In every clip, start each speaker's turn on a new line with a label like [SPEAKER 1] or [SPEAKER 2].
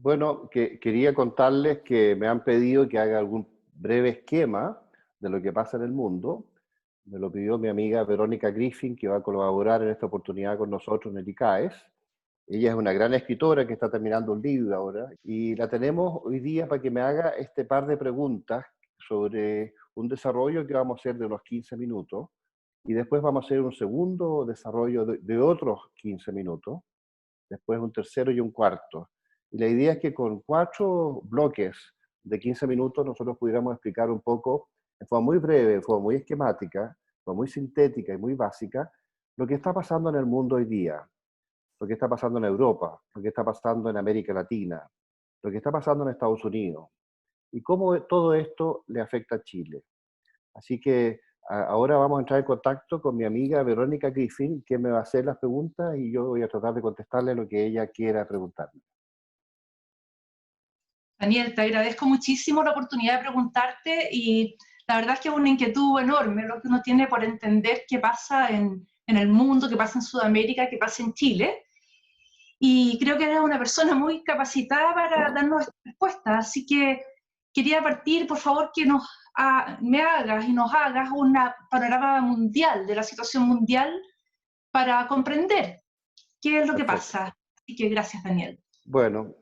[SPEAKER 1] Bueno, quería contarles que me han pedido que haga algún breve esquema de lo que pasa en el mundo. Me lo pidió mi amiga Verónica Griffin, que va a colaborar en esta oportunidad con nosotros en el ICAES. Ella es una gran escritora que está terminando un libro ahora y la tenemos hoy día para que me haga este par de preguntas sobre un desarrollo que vamos a hacer de unos 15 minutos y después vamos a hacer un segundo desarrollo de otros 15 minutos, después un tercero y un cuarto. Y la idea es que con 4 bloques de 15 minutos nosotros pudiéramos explicar un poco, de forma muy breve, de forma muy esquemática, de forma muy sintética y muy básica, lo que está pasando en el mundo hoy día, lo que está pasando en Europa, lo que está pasando en América Latina, lo que está pasando en Estados Unidos, y cómo todo esto le afecta a Chile. Así que ahora vamos a entrar en contacto con mi amiga Verónica Griffin, que me va a hacer las preguntas y yo voy a tratar de contestarle lo que ella quiera preguntarme.
[SPEAKER 2] Daniel, te agradezco muchísimo la oportunidad de preguntarte y la verdad es que es una inquietud enorme lo que uno tiene por entender qué pasa en el mundo, qué pasa en Sudamérica, qué pasa en Chile. Y creo que eres una persona muy capacitada para darnos esta respuesta. Así que quería partir, por favor, que me hagas y nos hagas un panorama mundial, de la situación mundial, para comprender qué es lo que
[SPEAKER 1] Perfecto.
[SPEAKER 2] pasa. Así que gracias, Daniel.
[SPEAKER 1] Bueno,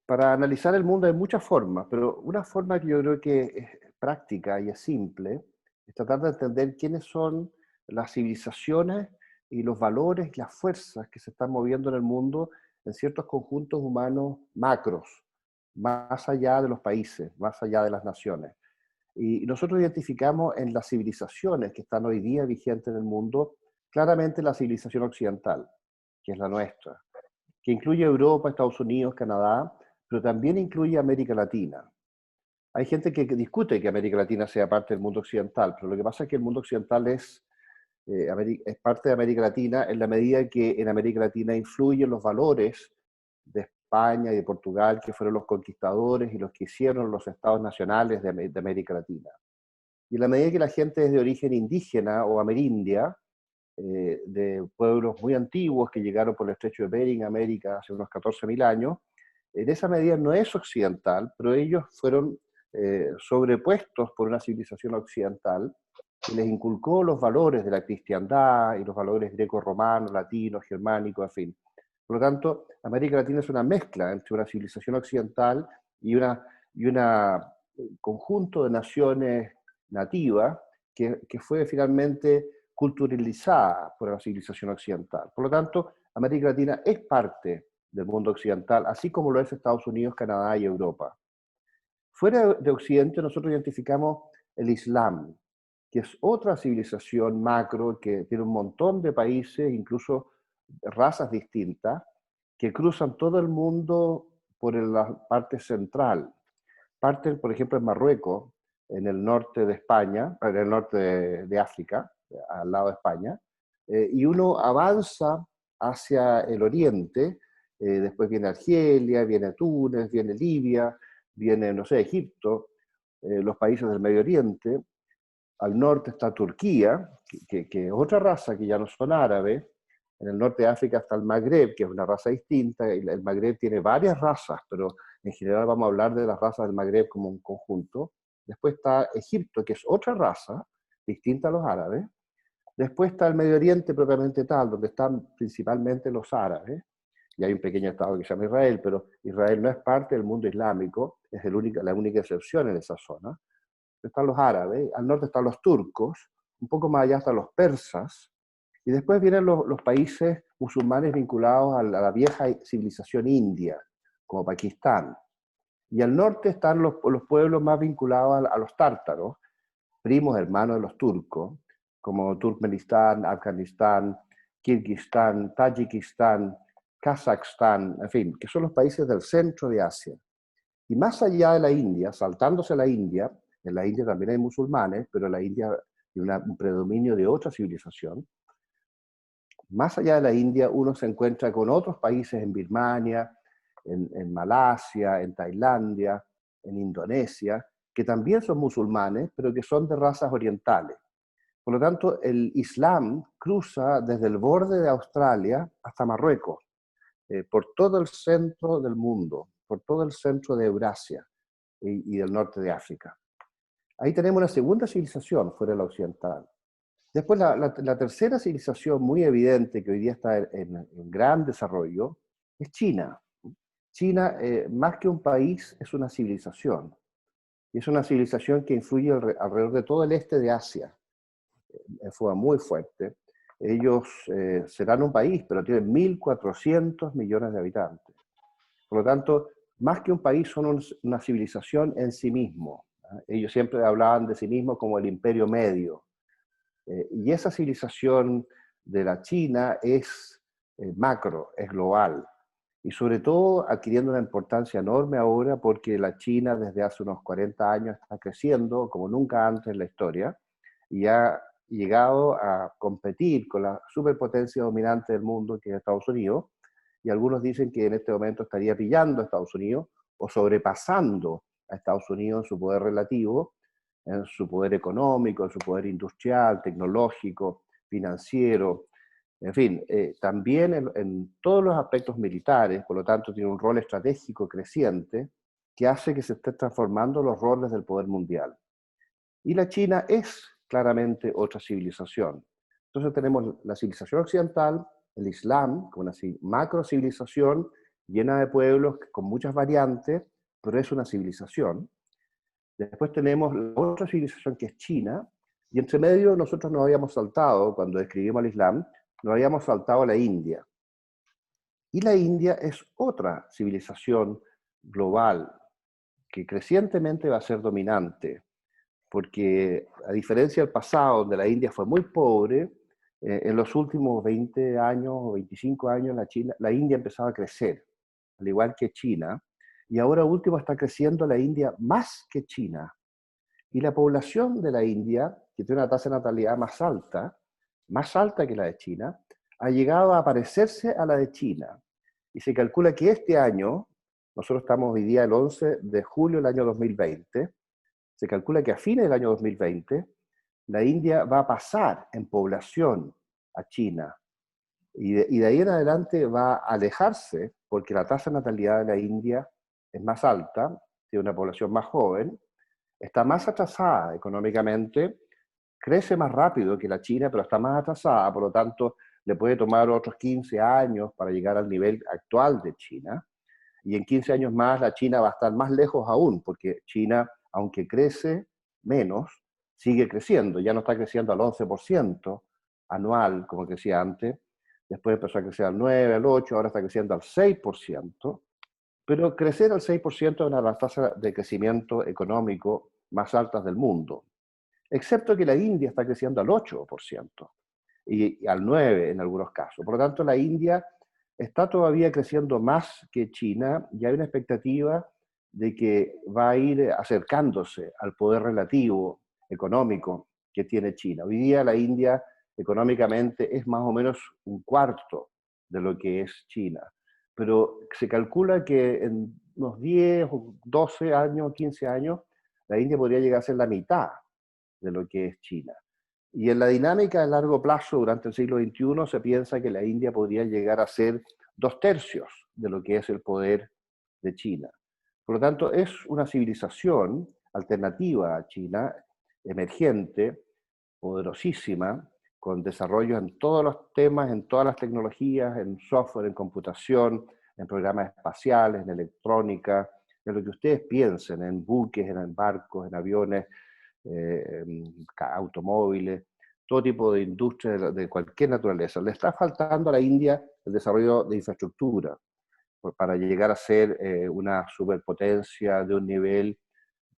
[SPEAKER 1] para analizar el mundo hay muchas formas, pero una forma que yo creo que es práctica y es simple es tratar de entender quiénes son las civilizaciones y los valores y las fuerzas que se están moviendo en el mundo en ciertos conjuntos humanos macros, más allá de los países, más allá de las naciones. Y nosotros identificamos en las civilizaciones que están hoy día vigentes en el mundo, claramente la civilización occidental, que es la nuestra, que incluye Europa, Estados Unidos, Canadá, pero también incluye América Latina. Hay gente que discute que América Latina sea parte del mundo occidental, pero lo que pasa es que el mundo occidental es parte de América Latina en la medida que en América Latina influyen los valores de España y de Portugal, que fueron los conquistadores y los que hicieron los estados nacionales de América Latina. Y en la medida que la gente es de origen indígena o amerindia, de pueblos muy antiguos que llegaron por el estrecho de Bering a América hace unos 14.000 años, en esa medida no es occidental, pero ellos fueron sobrepuestos por una civilización occidental que les inculcó los valores de la cristiandad y los valores greco-romanos, latinos, germánicos, en fin. Por lo tanto, América Latina es una mezcla entre una civilización occidental y una conjunto de naciones nativas que fue finalmente culturalizada por la civilización occidental. Por lo tanto, América Latina es parte del mundo occidental, así como lo es Estados Unidos, Canadá y Europa. Fuera de Occidente, nosotros identificamos el Islam, que es otra civilización macro que tiene un montón de países, incluso razas distintas, que cruzan todo el mundo por la parte central. Parten, por ejemplo, en Marruecos, en el norte de España, en el norte de África, al lado de España, y uno avanza hacia el oriente, después viene Argelia, viene Túnez, viene Libia, viene, no sé, Egipto, los países del Medio Oriente. Al norte está Turquía, que es otra raza que ya no son árabes. En el norte de África está el Magreb, que es una raza distinta. Y el Magreb tiene varias razas, pero en general vamos a hablar de las razas del Magreb como un conjunto. Después está Egipto, que es otra raza, distinta a los árabes. Después está el Medio Oriente propiamente tal, donde están principalmente los árabes. Y hay un pequeño estado que se llama Israel, pero Israel no es parte del mundo islámico, es la única excepción en esa zona. Están los árabes, al norte están los turcos, un poco más allá están los persas, y después vienen los países musulmanes vinculados a la vieja civilización india, como Pakistán. Y al norte están los pueblos más vinculados a los tártaros, primos hermanos de los turcos, como Turkmenistán, Afganistán, Kirguistán, Tayikistán, Kazajstán, en fin, que son los países del centro de Asia. Y más allá de la India, saltándose a la India, en la India también hay musulmanes, pero en la India hay un predominio de otra civilización. Más allá de la India, uno se encuentra con otros países en Birmania, en Malasia, en Tailandia, en Indonesia, que también son musulmanes, pero que son de razas orientales. Por lo tanto, el Islam cruza desde el borde de Australia hasta Marruecos. por todo el centro del mundo, por todo el centro de Eurasia y del norte de África. Ahí tenemos una segunda civilización fuera de la occidental. Después la tercera civilización muy evidente que hoy día está en gran desarrollo es China. China, más que un país, es una civilización. Y es una civilización que influye alrededor de todo el este de Asia, en forma muy fuerte. Ellos serán un país, pero tienen 1.400 millones de habitantes. Por lo tanto, más que un país, son una civilización en sí mismo. Ellos siempre hablaban de sí mismos como el imperio medio. Y esa civilización de la China es macro, es global. Y sobre todo adquiriendo una importancia enorme ahora porque la China desde hace unos 40 años está creciendo como nunca antes en la historia y ha llegado a competir con la superpotencia dominante del mundo que es Estados Unidos. Y algunos dicen que en este momento estaría pillando a Estados Unidos o sobrepasando a Estados Unidos en su poder relativo, en su poder económico, en su poder industrial, tecnológico, financiero, en fin, también en todos los aspectos militares, por lo tanto tiene un rol estratégico creciente que hace que se estén transformando los roles del poder mundial. Y la China es claramente otra civilización. Entonces tenemos la civilización occidental, el Islam, como una macro civilización llena de pueblos con muchas variantes, pero es una civilización. Después tenemos la otra civilización que es China, y entre medio nosotros nos habíamos saltado, cuando describimos el Islam, nos habíamos saltado a la India. Y la India es otra civilización global que crecientemente va a ser dominante, porque a diferencia del pasado, donde la India fue muy pobre, en los últimos 20 años o 25 años la India empezaba a crecer, al igual que China, y ahora último está creciendo la India más que China. Y la población de la India, que tiene una tasa de natalidad más alta que la de China, ha llegado a parecerse a la de China. Y se calcula que este año, nosotros estamos hoy día el 11 de julio del año 2020, se calcula que a fines del año 2020, la India va a pasar en población a China. Y de ahí en adelante va a alejarse, porque la tasa de natalidad de la India es más alta, tiene una población más joven, está más atrasada económicamente, crece más rápido que la China, pero está más atrasada, por lo tanto, le puede tomar otros 15 años para llegar al nivel actual de China. Y en 15 años más la China va a estar más lejos aún, porque China, aunque crece menos, sigue creciendo. Ya no está creciendo al 11% anual, como crecía antes. Después empezó a crecer al 9, al 8, ahora está creciendo al 6%. Pero crecer al 6% es una de las tasas de crecimiento económico más altas del mundo. Excepto que la India está creciendo al 8% y al 9% en algunos casos. Por lo tanto, la India está todavía creciendo más que China y hay una expectativa de que va a ir acercándose al poder relativo económico que tiene China. Hoy día la India económicamente es más o menos un cuarto de lo que es China, pero se calcula que en unos 10 o 12 años, 15 años, la India podría llegar a ser la mitad de lo que es China. Y en la dinámica de largo plazo, durante el siglo XXI, se piensa que la India podría llegar a ser 2/3 de lo que es el poder de China. Por lo tanto, es una civilización alternativa a China, emergente, poderosísima, con desarrollo en todos los temas, en todas las tecnologías, en software, en computación, en programas espaciales, en electrónica, en lo que ustedes piensen, en buques, en barcos, en aviones, automóviles, todo tipo de industria de cualquier naturaleza. Le está faltando a la India el desarrollo de infraestructura para llegar a ser una superpotencia de un nivel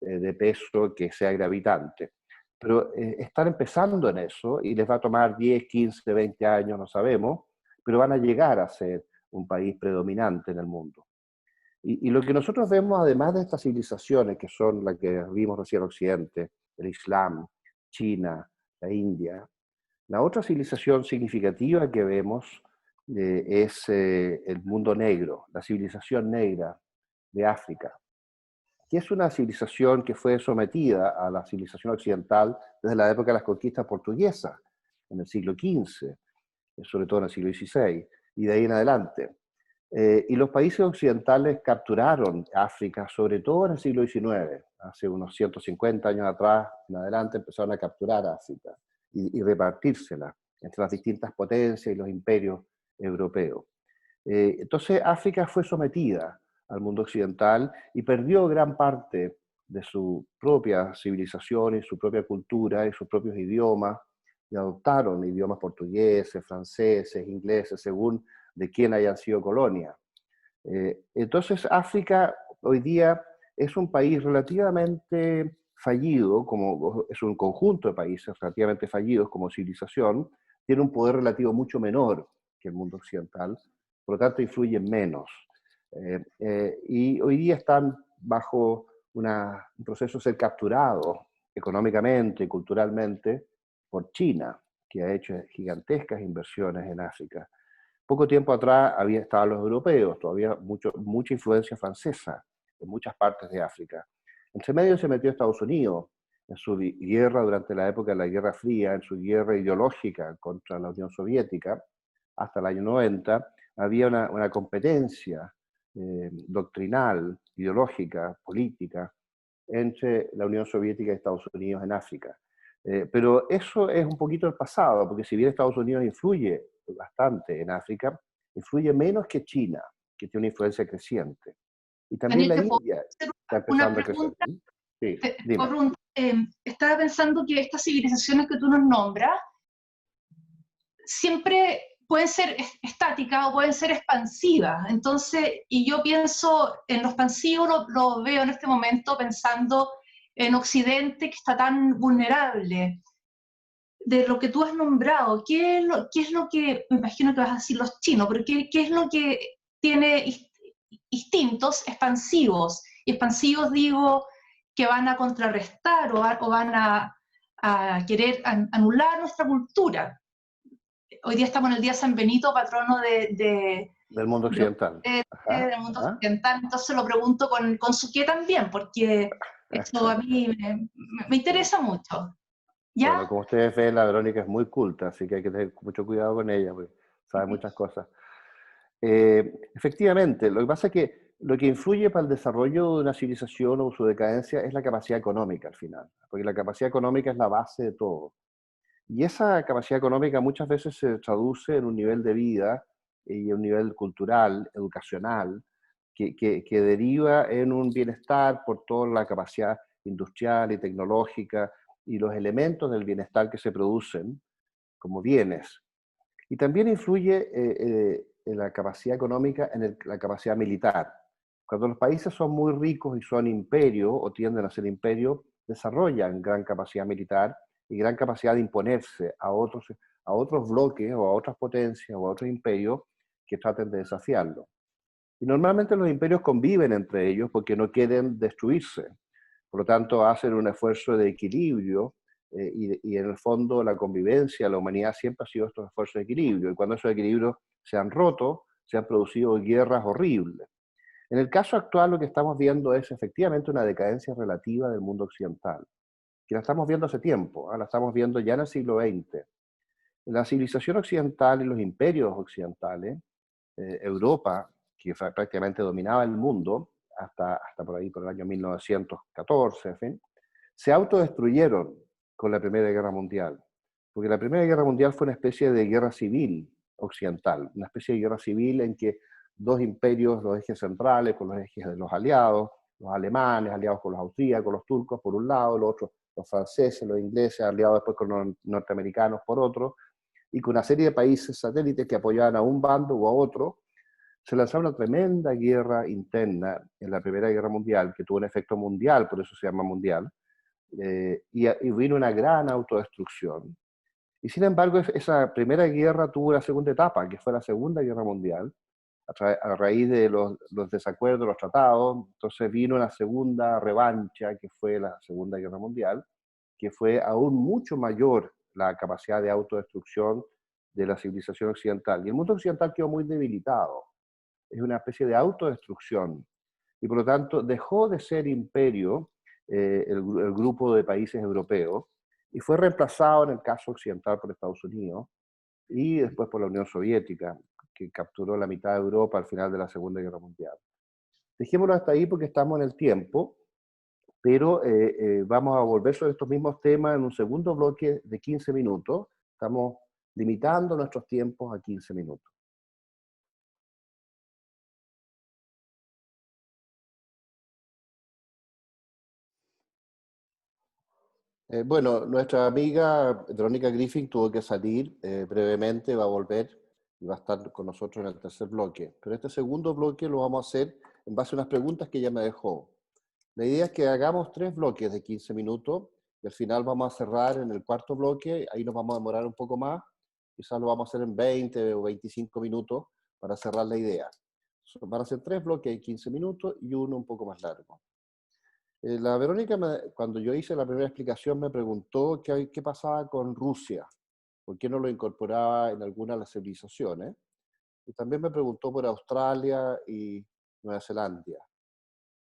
[SPEAKER 1] de peso que sea gravitante. Pero están empezando en eso y les va a tomar 10, 15, 20 años, no sabemos, pero van a llegar a ser un país predominante en el mundo. Y lo que nosotros vemos, además de estas civilizaciones, que son las que vimos recién en Occidente, el Islam, China, la India, la otra civilización significativa que vemos es el mundo negro, la civilización negra de África, que es una civilización que fue sometida a la civilización occidental desde la época de las conquistas portuguesas, en el siglo XV, sobre todo en el siglo XVI, y de ahí en adelante. Y los países occidentales capturaron África, sobre todo en el siglo XIX. Hace unos 150 años atrás, en adelante, empezaron a capturar África y repartírsela entre las distintas potencias y los imperios europeos. Entonces África fue sometida al mundo occidental y perdió gran parte de su propia civilización y su propia cultura y sus propios idiomas, y adoptaron idiomas portugueses, franceses, ingleses, según de quién hayan sido colonia. Entonces África hoy día es un país relativamente fallido, como es un conjunto de países relativamente fallidos como civilización, tiene un poder relativo mucho menor que el mundo occidental, por lo tanto influyen menos. Y hoy día están bajo un proceso de ser capturados económicamente y culturalmente por China, que ha hecho gigantescas inversiones en África. Poco tiempo atrás estaban los europeos, todavía mucha influencia francesa en muchas partes de África. Entre medio se metió Estados Unidos en su guerra durante la época de la Guerra Fría, en su guerra ideológica contra la Unión Soviética, hasta el año 90, había una competencia doctrinal, ideológica, política, entre la Unión Soviética y Estados Unidos en África. Pero eso es un poquito el pasado, porque si bien Estados Unidos influye bastante en África, influye menos que China, que tiene una influencia creciente. Y también
[SPEAKER 2] Daniel,
[SPEAKER 1] la
[SPEAKER 2] ¿te puedo
[SPEAKER 1] India
[SPEAKER 2] hacer
[SPEAKER 1] está
[SPEAKER 2] una
[SPEAKER 1] empezando a crecer.
[SPEAKER 2] pregunta?
[SPEAKER 1] Sí,
[SPEAKER 2] Te puedo
[SPEAKER 1] dime.
[SPEAKER 2] preguntar, estaba pensando que estas civilizaciones que tú nos nombras siempre pueden ser estáticas o pueden ser expansivas. Entonces, y yo pienso en lo expansivo, lo veo en este momento pensando en Occidente, que está tan vulnerable. De lo que tú has nombrado, qué es lo que, me imagino que vas a decir los chinos, pero qué es lo que tiene instintos expansivos? Y expansivos digo que van a contrarrestar o van a querer anular nuestra cultura. Hoy día estamos en el día San Benito, patrono
[SPEAKER 1] Del mundo
[SPEAKER 2] de
[SPEAKER 1] occidental. Ajá,
[SPEAKER 2] del mundo
[SPEAKER 1] ajá.
[SPEAKER 2] occidental, entonces lo pregunto con su qué también, porque eso a mí me
[SPEAKER 1] Sí.
[SPEAKER 2] interesa mucho.
[SPEAKER 1] Bueno,
[SPEAKER 2] ¿Ya?
[SPEAKER 1] como ustedes ven, la Verónica es muy culta, así que hay que tener mucho cuidado con ella, porque sabe muchas cosas. Efectivamente, lo que pasa es que lo que influye para el desarrollo de una civilización o su decadencia es la capacidad económica al final, porque la capacidad económica es la base de todo. Y esa capacidad económica muchas veces se traduce en un nivel de vida y un nivel cultural, educacional, que deriva en un bienestar por toda la capacidad industrial y tecnológica y los elementos del bienestar que se producen como bienes. Y también influye en la capacidad económica, en la capacidad militar. Cuando los países son muy ricos y son imperios o tienden a ser imperios, desarrollan gran capacidad militar y gran capacidad de imponerse a otros bloques o a otras potencias o a otros imperios que traten de desafiarlo. Y normalmente los imperios conviven entre ellos porque no quieren destruirse. Por lo tanto, hacen un esfuerzo de equilibrio y en el fondo la convivencia, la humanidad siempre ha sido estos esfuerzos de equilibrio. Y cuando esos equilibrios se han roto, se han producido guerras horribles. En el caso actual lo que estamos viendo es efectivamente una decadencia relativa del mundo occidental, que la estamos viendo hace tiempo, la estamos viendo ya en el siglo XX. La civilización occidental y los imperios occidentales, Europa, que prácticamente dominaba el mundo hasta por ahí, por el año 1914, en fin, se autodestruyeron con la Primera Guerra Mundial. Porque la Primera Guerra Mundial fue una especie de guerra civil occidental, una especie de guerra civil en que dos imperios, los ejes centrales, con los ejes de los aliados, los alemanes, aliados con los austríacos, los turcos por un lado, los otros, los franceses, los ingleses, aliados después con los norteamericanos por otro, y con una serie de países satélites que apoyaban a un bando o a otro, se lanzó una tremenda guerra interna en la Primera Guerra Mundial, que tuvo un efecto mundial, por eso se llama mundial, y vino una gran autodestrucción. Y sin embargo, esa primera guerra tuvo una segunda etapa, que fue la Segunda Guerra Mundial, a raíz de los desacuerdos, los tratados. Entonces vino una segunda revancha, que fue la Segunda Guerra Mundial, que fue aún mucho mayor la capacidad de autodestrucción de la civilización occidental. Y el mundo occidental quedó muy debilitado. Es una especie de autodestrucción. Y por lo tanto dejó de ser imperio el grupo de países europeos y fue reemplazado en el caso occidental por Estados Unidos y después por la Unión Soviética, que capturó la mitad de Europa al final de la Segunda Guerra Mundial. Dejémoslo hasta ahí porque estamos en el tiempo, pero vamos a volver sobre estos mismos temas en un segundo bloque de 15 minutos. Estamos limitando nuestros tiempos a 15 minutos. Bueno, nuestra amiga Verónica Griffin tuvo que salir brevemente, va a volver y va a estar con nosotros en el tercer bloque. Pero este segundo bloque lo vamos a hacer en base a unas preguntas que ella me dejó. La idea es que hagamos 3 bloques de 15 minutos y al final vamos a cerrar en el cuarto bloque, ahí nos vamos a demorar un poco más, quizás lo vamos a hacer en 20 o 25 minutos para cerrar la idea. Van a ser 3 bloques de 15 minutos y uno un poco más largo. La Verónica, cuando yo hice la primera explicación, me preguntó qué pasaba con Rusia, por qué no lo incorporaba en alguna de las civilizaciones. Y también me preguntó por Australia y Nueva Zelanda.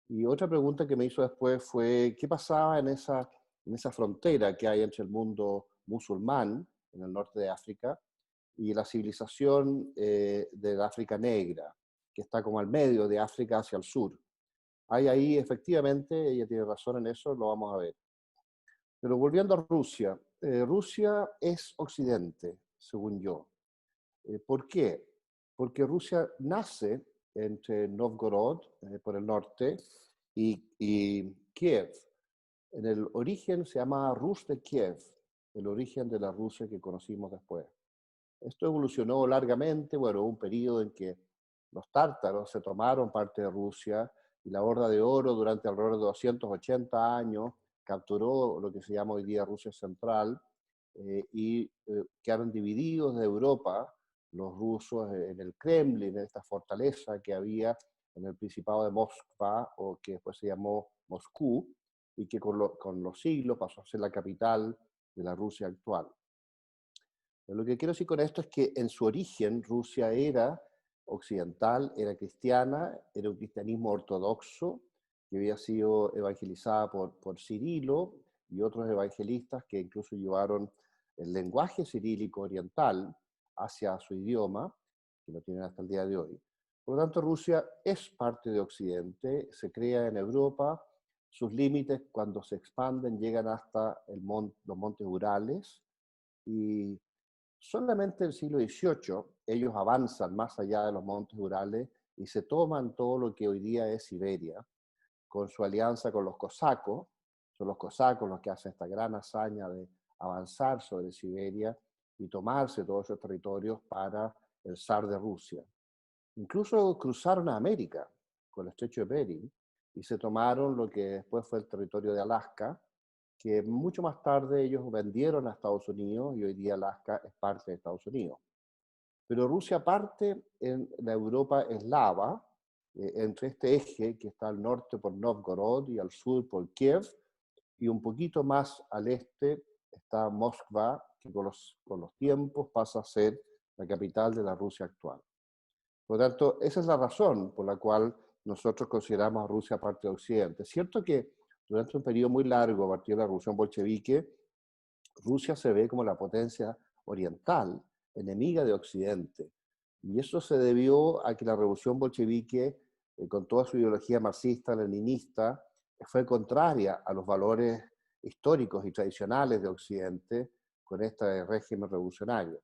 [SPEAKER 1] Y otra pregunta que me hizo después fue, ¿qué pasaba en esa frontera que hay entre el mundo musulmán, en el norte de África, y la civilización de la África negra, que está como al medio de África hacia el sur? Hay ahí, efectivamente, ella tiene razón en eso, lo vamos a ver. Pero volviendo a Rusia, Rusia es Occidente, según yo. ¿Por qué? Porque Rusia nace entre Novgorod, por el norte, y Kiev. En el origen se llama Rus de Kiev, el origen de la Rusia que conocimos después. Esto evolucionó largamente, bueno, hubo un periodo en que los tártaros se tomaron parte de Rusia y la Horda de Oro durante alrededor de 280 años capturó lo que se llama hoy día Rusia Central y quedaron divididos de Europa los rusos en el Kremlin, en esta fortaleza que había en el Principado de Moskva, o que después se llamó Moscú, y que con los siglos pasó a ser la capital de la Rusia actual. Lo que quiero decir con esto es que en su origen Rusia era occidental, era cristiana, era un cristianismo ortodoxo que había sido evangelizada por Cirilo y otros evangelistas que incluso llevaron el lenguaje cirílico oriental hacia su idioma, que lo tienen hasta el día de hoy. Por lo tanto, Rusia es parte de Occidente, se crea en Europa, sus límites cuando se expanden llegan hasta los montes Urales, y solamente en el siglo XVIII ellos avanzan más allá de los montes Urales y se toman todo lo que hoy día es Siberia, con su alianza con los cosacos. Son los cosacos los que hacen esta gran hazaña de avanzar sobre Siberia y tomarse todos esos territorios para el zar de Rusia. Incluso cruzaron a América con el estrecho de Bering y se tomaron lo que después fue el territorio de Alaska, que mucho más tarde ellos vendieron a Estados Unidos y hoy día Alaska es parte de Estados Unidos. Pero Rusia parte en la Europa eslava, entre este eje que está al norte por Novgorod y al sur por Kiev, y un poquito más al este está Moskva, que con los tiempos pasa a ser la capital de la Rusia actual. Por lo tanto, esa es la razón por la cual nosotros consideramos a Rusia parte de Occidente. Es cierto que durante un periodo muy largo, a partir de la Revolución Bolchevique, Rusia se ve como la potencia oriental, enemiga de Occidente. Y eso se debió a que la Revolución Bolchevique, con toda su ideología marxista-leninista, fue contraria a los valores históricos y tradicionales de Occidente con este régimen revolucionario.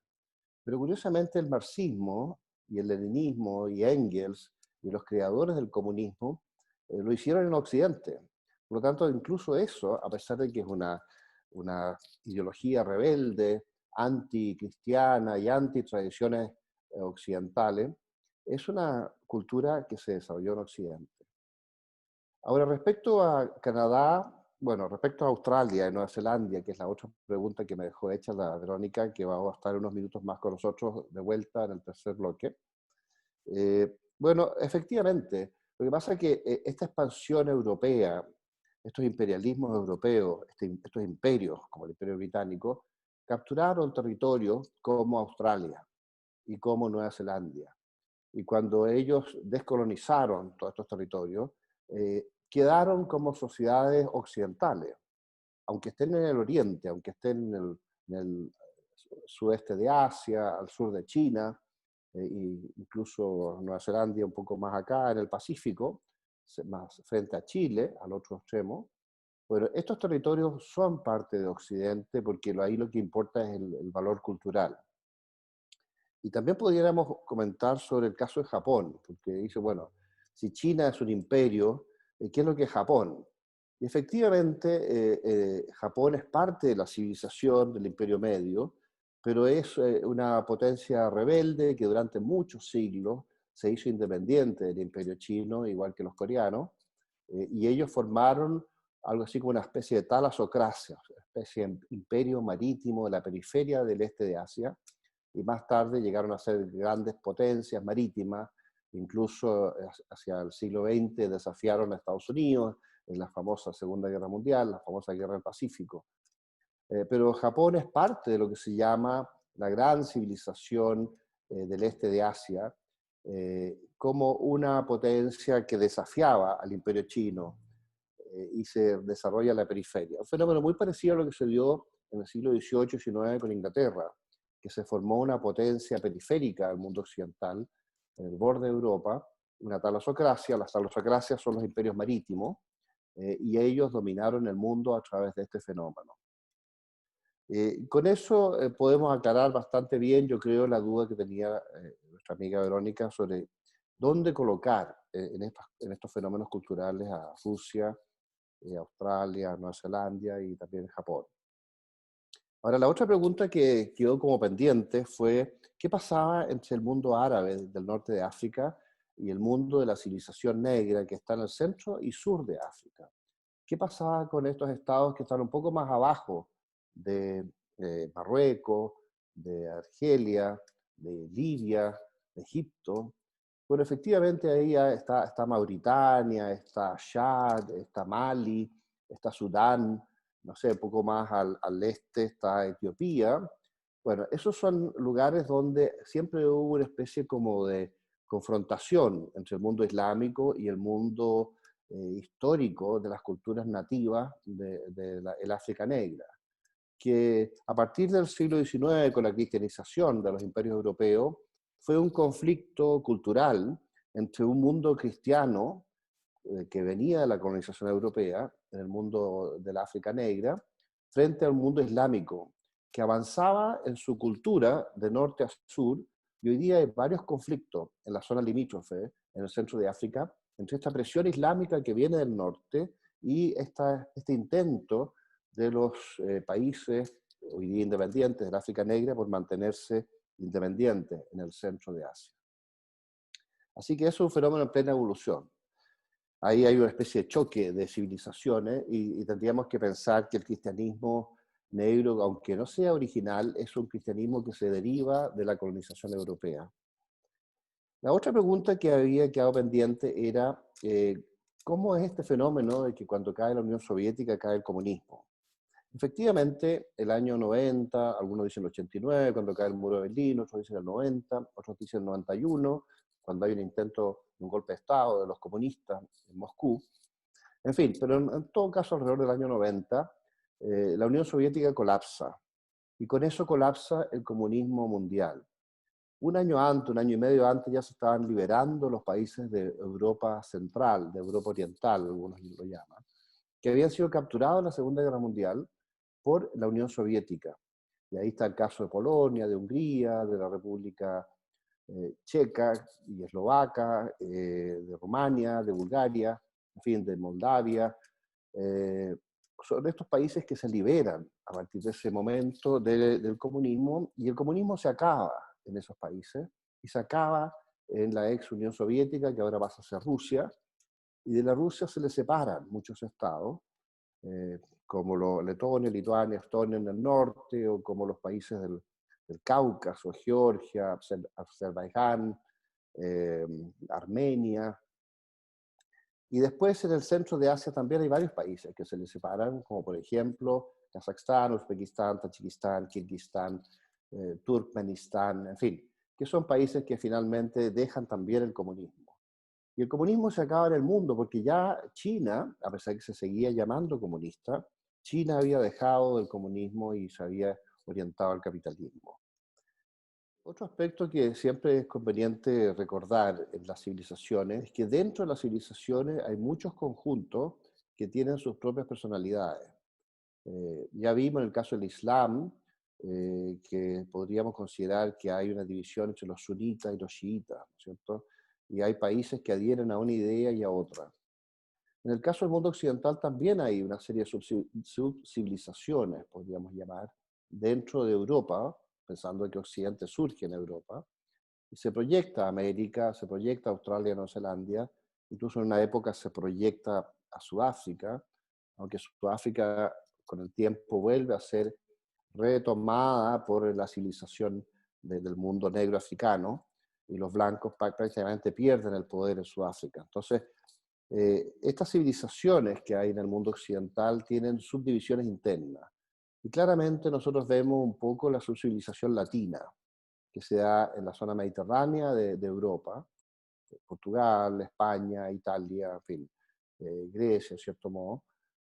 [SPEAKER 1] Pero curiosamente el marxismo y el leninismo y Engels y los creadores del comunismo lo hicieron en Occidente. Por lo tanto, incluso eso, a pesar de que es una ideología rebelde, anticristiana y anti-tradiciones occidentales, es una cultura que se desarrolló en Occidente. Ahora, respecto a Canadá, bueno, respecto a Australia y Nueva Zelanda, que es la otra pregunta que me dejó hecha la Verónica, que va a estar unos minutos más con nosotros de vuelta en el tercer bloque. Bueno, efectivamente, lo que pasa es que esta expansión europea, estos imperialismos europeos, estos imperios, como el Imperio Británico, capturaron territorios como Australia y como Nueva Zelanda. Y cuando ellos descolonizaron todos estos territorios, quedaron como sociedades occidentales, aunque estén en el oriente, aunque estén en el sudeste de Asia, al sur de China, incluso Nueva Zelanda un poco más acá en el Pacífico, más frente a Chile, al otro extremo. Bueno, estos territorios son parte de Occidente porque ahí lo que importa es el valor cultural. Y también pudiéramos comentar sobre el caso de Japón, porque dice, bueno, si China es un imperio, ¿qué es lo que es Japón? Y efectivamente, Japón es parte de la civilización del Imperio Medio, pero es una potencia rebelde que durante muchos siglos se hizo independiente del Imperio Chino, igual que los coreanos, y ellos formaron algo así como una especie de talasocracia, una especie de imperio marítimo de la periferia del este de Asia, y más tarde llegaron a ser grandes potencias marítimas, incluso hacia el siglo XX desafiaron a Estados Unidos en la famosa Segunda Guerra Mundial, la famosa Guerra del Pacífico. Pero Japón es parte de lo que se llama la gran civilización del este de Asia, como una potencia que desafiaba al imperio chino y se desarrolla en la periferia. Un fenómeno muy parecido a lo que se dio en el siglo XVIII y XIX con Inglaterra, que se formó una potencia periférica del mundo occidental, en el borde de Europa, una talasocracia. Las talasocracias son los imperios marítimos, y ellos dominaron el mundo a través de este fenómeno. Con eso podemos aclarar bastante bien, yo creo, la duda que tenía nuestra amiga Verónica sobre dónde colocar en estos fenómenos culturales a Rusia, Australia, Nueva Zelanda y también Japón. Ahora, la otra pregunta que quedó como pendiente fue, ¿qué pasaba entre el mundo árabe del norte de África y el mundo de la civilización negra que está en el centro y sur de África? ¿Qué pasaba con estos estados que están un poco más abajo de Marruecos, de Argelia, de Libia, de Egipto? Bueno, efectivamente ahí está Mauritania, está Chad, está Mali, está Sudán, no sé, un poco más al este está Etiopía. Bueno, esos son lugares donde siempre hubo una especie como de confrontación entre el mundo islámico y el mundo histórico de las culturas nativas del África Negra, que a partir del siglo XIX, con la cristianización de los imperios europeos, fue un conflicto cultural entre un mundo cristiano que venía de la colonización europea, en el mundo del África Negra, frente al mundo islámico, que avanzaba en su cultura de norte a sur, y hoy día hay varios conflictos en la zona limítrofe, en el centro de África, entre esta presión islámica que viene del norte y este intento de los países hoy día independientes del África Negra por mantenerse independientes en el centro de Asia. Así que eso es un fenómeno en plena evolución. Ahí hay una especie de choque de civilizaciones y tendríamos que pensar que el cristianismo negro, aunque no sea original, es un cristianismo que se deriva de la colonización europea. La otra pregunta que había quedado pendiente era ¿cómo es este fenómeno de que cuando cae la Unión Soviética cae el comunismo? Efectivamente, el año 90, algunos dicen el 89, cuando cae el muro de Berlín, otros dicen el 90, otros dicen el 91, cuando hay un intento de un golpe de Estado de los comunistas en Moscú. En fin, pero en todo caso, alrededor del año 90, la Unión Soviética colapsa, y con eso colapsa el comunismo mundial. Un año antes, un año y medio antes, ya se estaban liberando los países de Europa Central, de Europa Oriental, algunos lo llaman, que habían sido capturados en la Segunda Guerra Mundial por la Unión Soviética. Y ahí está el caso de Polonia, de Hungría, de la República Checa y Eslovaca, de Rumania, de Bulgaria, en fin, de Moldavia. Son estos países que se liberan a partir de ese momento del comunismo, y el comunismo se acaba en esos países y se acaba en la ex Unión Soviética, que ahora pasa a ser Rusia, y de la Rusia se le separan muchos estados, como Letonia, Lituania, Estonia en el norte, o como los países del Cáucaso, Georgia, Azerbaiyán, Armenia. Y después en el centro de Asia también hay varios países que se le separan, como por ejemplo Kazajstán, Uzbekistán, Tayikistán, Kirguistán, Turkmenistán, en fin, que son países que finalmente dejan también el comunismo. Y el comunismo se acaba en el mundo porque ya China, a pesar de que se seguía llamando comunista, China había dejado el comunismo y se había orientado al capitalismo. Otro aspecto que siempre es conveniente recordar en las civilizaciones es que dentro de las civilizaciones hay muchos conjuntos que tienen sus propias personalidades. Ya vimos en el caso del Islam que podríamos considerar que hay una división entre los sunitas y los chiitas, ¿no es cierto? Y hay países que adhieren a una idea y a otra. En el caso del mundo occidental también hay una serie de subcivilizaciones, podríamos llamar, dentro de Europa, pensando que Occidente surge en Europa, y se proyecta a América, se proyecta a Australia, Nueva Zelanda, incluso en una época se proyecta a Sudáfrica, aunque Sudáfrica con el tiempo vuelve a ser retomada por la civilización del mundo negro africano, y los blancos prácticamente pierden el poder en Sudáfrica. Entonces, estas civilizaciones que hay en el mundo occidental tienen subdivisiones internas. Y claramente nosotros vemos un poco la subcivilización latina, que se da en la zona mediterránea de Europa, Portugal, España, Italia, en fin, Grecia, en cierto modo.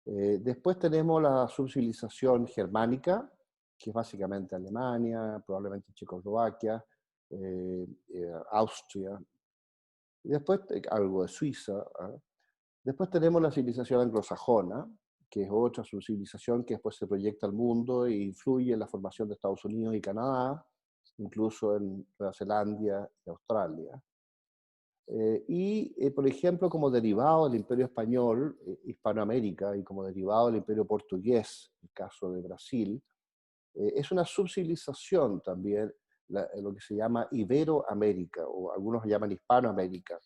[SPEAKER 1] Después tenemos la subcivilización germánica, que es básicamente Alemania, probablemente Checoslovaquia, Austria, y después algo de Suiza. Después tenemos la civilización anglosajona, que es otra subcivilización que después se proyecta al mundo e influye en la formación de Estados Unidos y Canadá, incluso en Nueva Zelanda y Australia. Por ejemplo, como derivado del Imperio Español, Hispanoamérica, y como derivado del Imperio Portugués, el caso de Brasil, es una subcivilización también, lo que se llama Iberoamérica, o algunos llaman Hispanoamérica,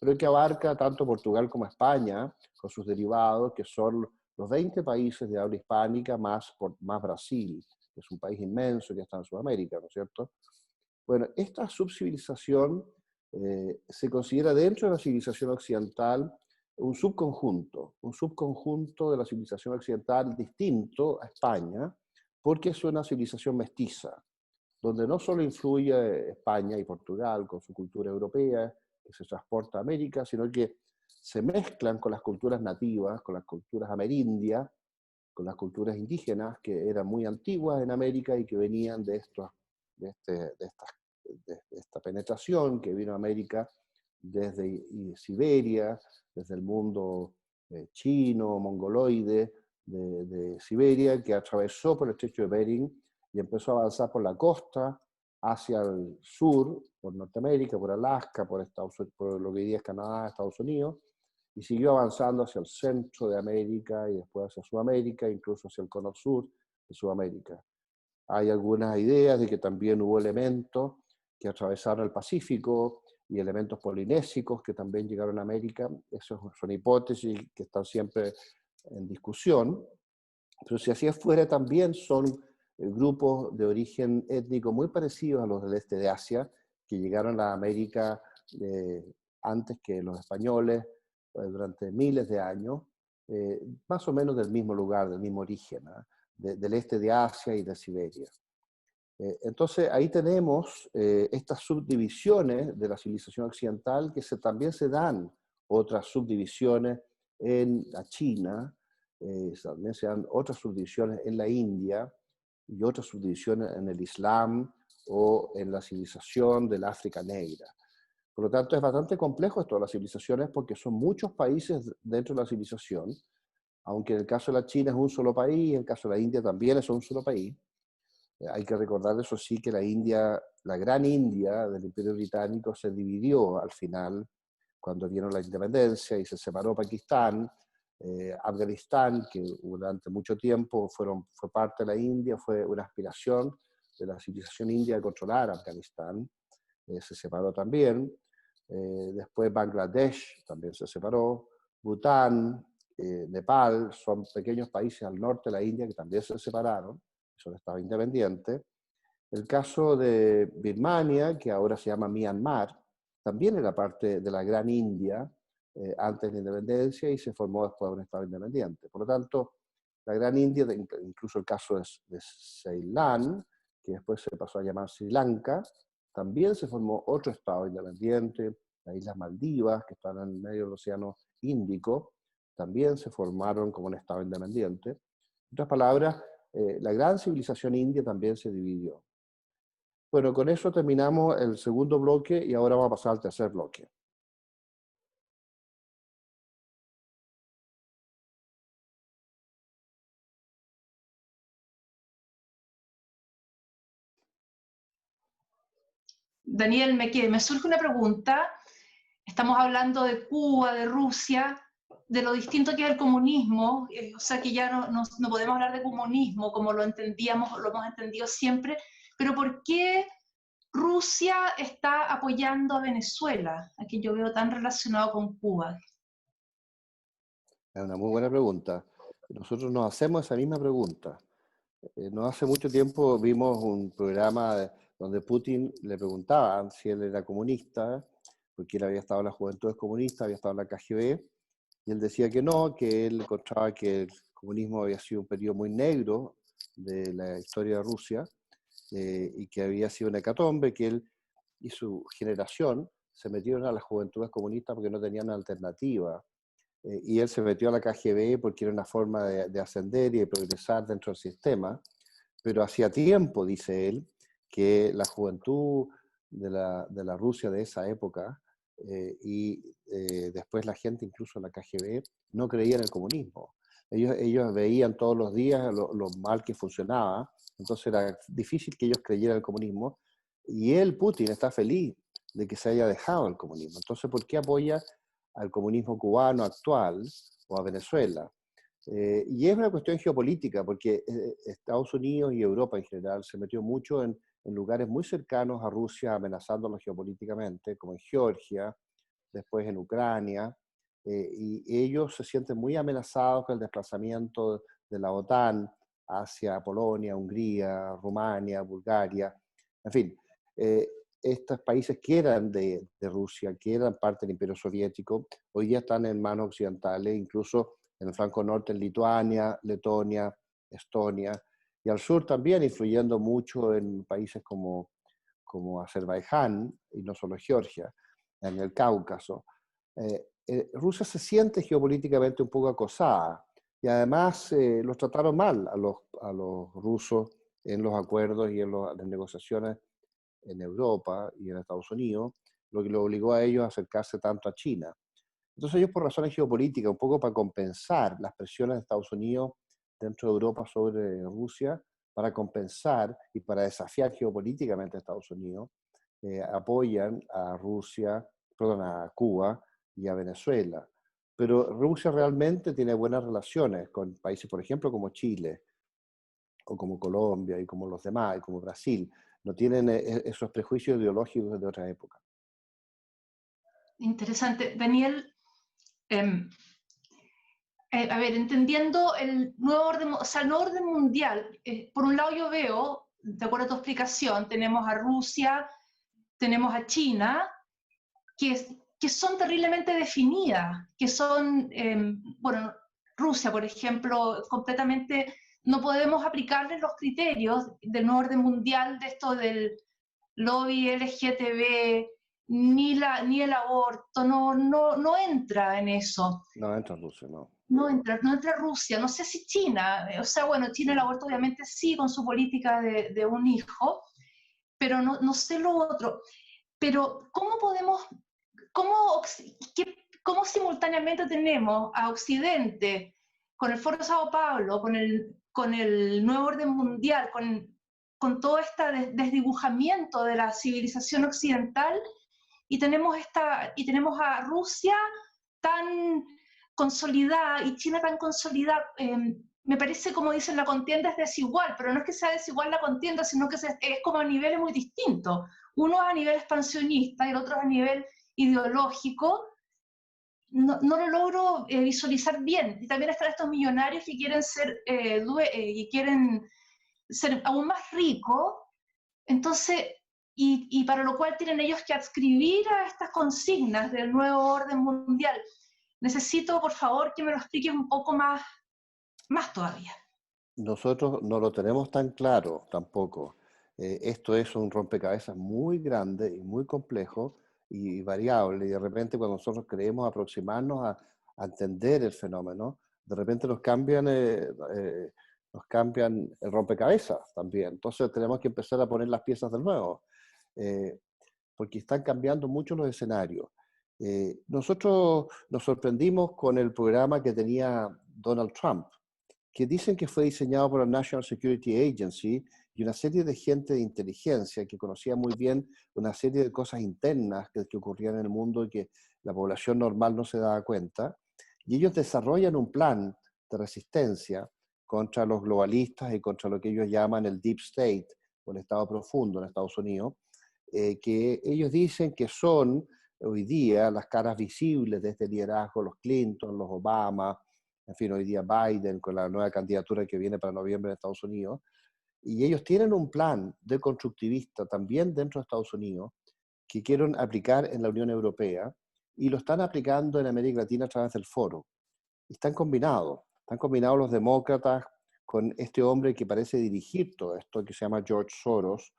[SPEAKER 1] pero que abarca tanto Portugal como España, con sus derivados, que son los 20 países de habla hispánica, más Brasil, que es un país inmenso que está en Sudamérica, ¿no es cierto? Bueno, esta subcivilización se considera dentro de la civilización occidental un subconjunto de la civilización occidental distinto a España, porque es una civilización mestiza, donde no solo influye España y Portugal con su cultura europea, que se transporta a América, sino que se mezclan con las culturas nativas, con las culturas amerindias, con las culturas indígenas que eran muy antiguas en América y que venían de, este, de, estas, de esta penetración que vino a América desde Siberia, desde el mundo chino, mongoloide, de Siberia, que atravesó por el estrecho de Bering y empezó a avanzar por la costa hacia el sur, por Norteamérica, por Alaska, por lo que hoy día es Canadá, Estados Unidos, y siguió avanzando hacia el centro de América y después hacia Sudamérica, incluso hacia el cono sur de Sudamérica. Hay algunas ideas de que también hubo elementos que atravesaron el Pacífico y elementos polinésicos que también llegaron a América. Esas son hipótesis que están siempre en discusión, pero si así fuera también son grupos de origen étnico muy parecidos a los del este de Asia, que llegaron a América antes que los españoles, durante miles de años, más o menos del mismo lugar, del mismo origen, del este de Asia y de Siberia. Entonces ahí tenemos estas subdivisiones de la civilización occidental también se dan otras subdivisiones en la China, también se dan otras subdivisiones en la India y otras subdivisiones en el Islam o en la civilización del África Negra. Por lo tanto, es bastante complejo esto de las civilizaciones porque son muchos países dentro de la civilización, aunque en el caso de la China es un solo país, en el caso de la India también es un solo país. Hay que recordar, eso sí, que la India, la gran India del Imperio Británico se dividió al final cuando vino la independencia y se separó Pakistán, Afganistán, que durante mucho tiempo fue parte de la India, fue una aspiración de la civilización india de controlar Afganistán, se separó también. Después Bangladesh también se separó, Bután, Nepal, son pequeños países al norte de la India que también se separaron, son estados independientes. El caso de Birmania, que ahora se llama Myanmar, también era parte de la Gran India antes de la independencia y se formó después un estado independiente. Por lo tanto, la Gran India, incluso el caso de Ceilán, que después se pasó a llamar Sri Lanka, también se formó otro estado independiente. Las Islas Maldivas, que están en medio del Océano Índico, también se formaron como un estado independiente. En otras palabras, la gran civilización india también se dividió. Bueno, con eso terminamos el segundo bloque y ahora vamos a pasar al tercer bloque.
[SPEAKER 2] Daniel, me surge una pregunta. Estamos hablando de Cuba, de Rusia, de lo distinto que es el comunismo, o sea que ya no podemos hablar de comunismo como lo entendíamos, lo hemos entendido siempre, pero ¿por qué Rusia está apoyando a Venezuela, a quien yo veo tan relacionado con Cuba?
[SPEAKER 1] Es una muy buena pregunta. Nosotros nos hacemos esa misma pregunta. No hace mucho tiempo vimos un programa donde Putin le preguntaban si él era comunista, porque él había estado en la Juventud Comunista, había estado en la KGB, y él decía que no, que él encontraba que el comunismo había sido un periodo muy negro de la historia de Rusia, y que había sido una hecatombe, que él y su generación se metieron a las juventudes comunistas porque no tenían alternativa. Y él se metió a la KGB porque era una forma de ascender y de progresar dentro del sistema, pero hacía tiempo, dice él, que la juventud de la Rusia de esa época después la gente, incluso la KGB, no creía en el comunismo. Ellos veían todos los días lo mal que funcionaba, entonces era difícil que ellos creyeran el comunismo, y él, Putin, está feliz de que se haya dejado el comunismo. Entonces, ¿por qué apoya al comunismo cubano actual o a Venezuela? Y es una cuestión geopolítica, porque Estados Unidos y Europa en general se metió mucho en lugares muy cercanos a Rusia, amenazándolos geopolíticamente, como en Georgia, después en Ucrania, y ellos se sienten muy amenazados con el desplazamiento de la OTAN hacia Polonia, Hungría, Rumania, Bulgaria, en fin. Estos países que eran de Rusia, que eran parte del Imperio Soviético, hoy ya están en manos occidentales, incluso en el flanco norte en Lituania, Letonia, Estonia, y al sur también influyendo mucho en países como Azerbaiyán, y no solo Georgia, en el Cáucaso. Rusia se siente geopolíticamente un poco acosada, y además los trataron mal a los rusos en los acuerdos y en las negociaciones en Europa y en Estados Unidos, lo que lo obligó a ellos a acercarse tanto a China. Entonces ellos, por razones geopolíticas, un poco para compensar las presiones de Estados Unidos dentro de Europa sobre Rusia, para compensar y para desafiar geopolíticamente a Estados Unidos, apoyan a Rusia, perdón, a Cuba y a Venezuela. Pero Rusia realmente tiene buenas relaciones con países, por ejemplo, como Chile, o como Colombia, y como los demás, y como Brasil. No tienen esos prejuicios ideológicos de otra época.
[SPEAKER 2] Interesante. Daniel, a ver, entendiendo el nuevo orden, o sea, el nuevo orden mundial, por un lado yo veo, de acuerdo a tu explicación, tenemos a Rusia, tenemos a China, que son terriblemente definidas, que son, bueno, Rusia, por ejemplo, completamente, no podemos aplicarles los criterios del nuevo orden mundial de esto del lobby LGTB, ni el aborto, no entra en eso.
[SPEAKER 1] No entra Rusia, no.
[SPEAKER 2] No entra Rusia, no sé si China, o sea, bueno, China el aborto obviamente sí con su política de un hijo, pero no sé lo otro. Pero ¿cómo podemos, cómo, cómo simultáneamente tenemos a Occidente con el Foro de Sao Paulo, con el nuevo orden mundial, con todo este desdibujamiento de la civilización occidental, y tenemos a Rusia tan consolidada y China tan consolidada? Me parece, como dicen, la contienda es desigual, pero no es que sea desigual la contienda, sino que es como a niveles muy distintos. Uno a nivel expansionista y el otro a nivel ideológico. No lo logro visualizar bien. Y también están estos millonarios que quieren y quieren ser aún más ricos. Entonces, y para lo cual tienen ellos que adscribir a estas consignas del nuevo orden mundial. Necesito, por favor, que me lo expliques un poco más todavía.
[SPEAKER 1] Nosotros no lo tenemos tan claro tampoco. Esto es un rompecabezas muy grande y muy complejo y variable. Y de repente cuando nosotros queremos aproximarnos a entender el fenómeno, de repente nos cambian nos cambian el rompecabezas también. Entonces tenemos que empezar a poner las piezas de nuevo, eh, porque están cambiando mucho los escenarios. Nosotros nos sorprendimos con el programa que tenía Donald Trump, que dicen que fue diseñado por la National Security Agency y una serie de gente de inteligencia que conocía muy bien una serie de cosas internas que ocurrían en el mundo y que la población normal no se daba cuenta. Y ellos desarrollan un plan de resistencia contra los globalistas y contra lo que ellos llaman el Deep State, o el Estado profundo en Estados Unidos, que ellos dicen que son hoy día las caras visibles de este liderazgo, los Clinton, los Obama, en fin, hoy día Biden con la nueva candidatura que viene para noviembre en Estados Unidos, y ellos tienen un plan deconstructivista también dentro de Estados Unidos que quieren aplicar en la Unión Europea y lo están aplicando en América Latina a través del foro. Y están combinados los demócratas con este hombre que parece dirigir todo esto, que se llama George Soros,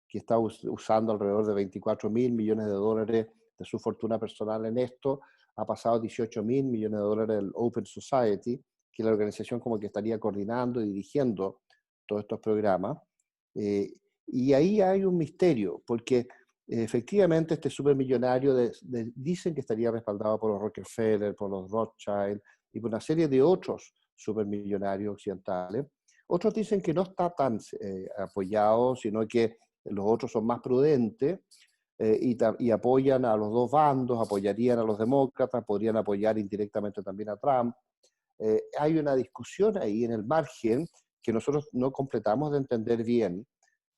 [SPEAKER 1] que está usando alrededor de 24.000 millones de dólares de su fortuna personal en esto, ha pasado 18.000 millones de dólares del Open Society, que es la organización como que estaría coordinando y dirigiendo todos estos programas. Y ahí hay un misterio, porque efectivamente este supermillonario dicen que estaría respaldado por los Rockefeller, por los Rothschild y por una serie de otros supermillonarios occidentales. Otros dicen que no está tan apoyado, sino que los otros son más prudentes y apoyan a los dos bandos, apoyarían a los demócratas, podrían apoyar indirectamente también a Trump. Hay una discusión ahí en el margen que nosotros no completamos de entender bien,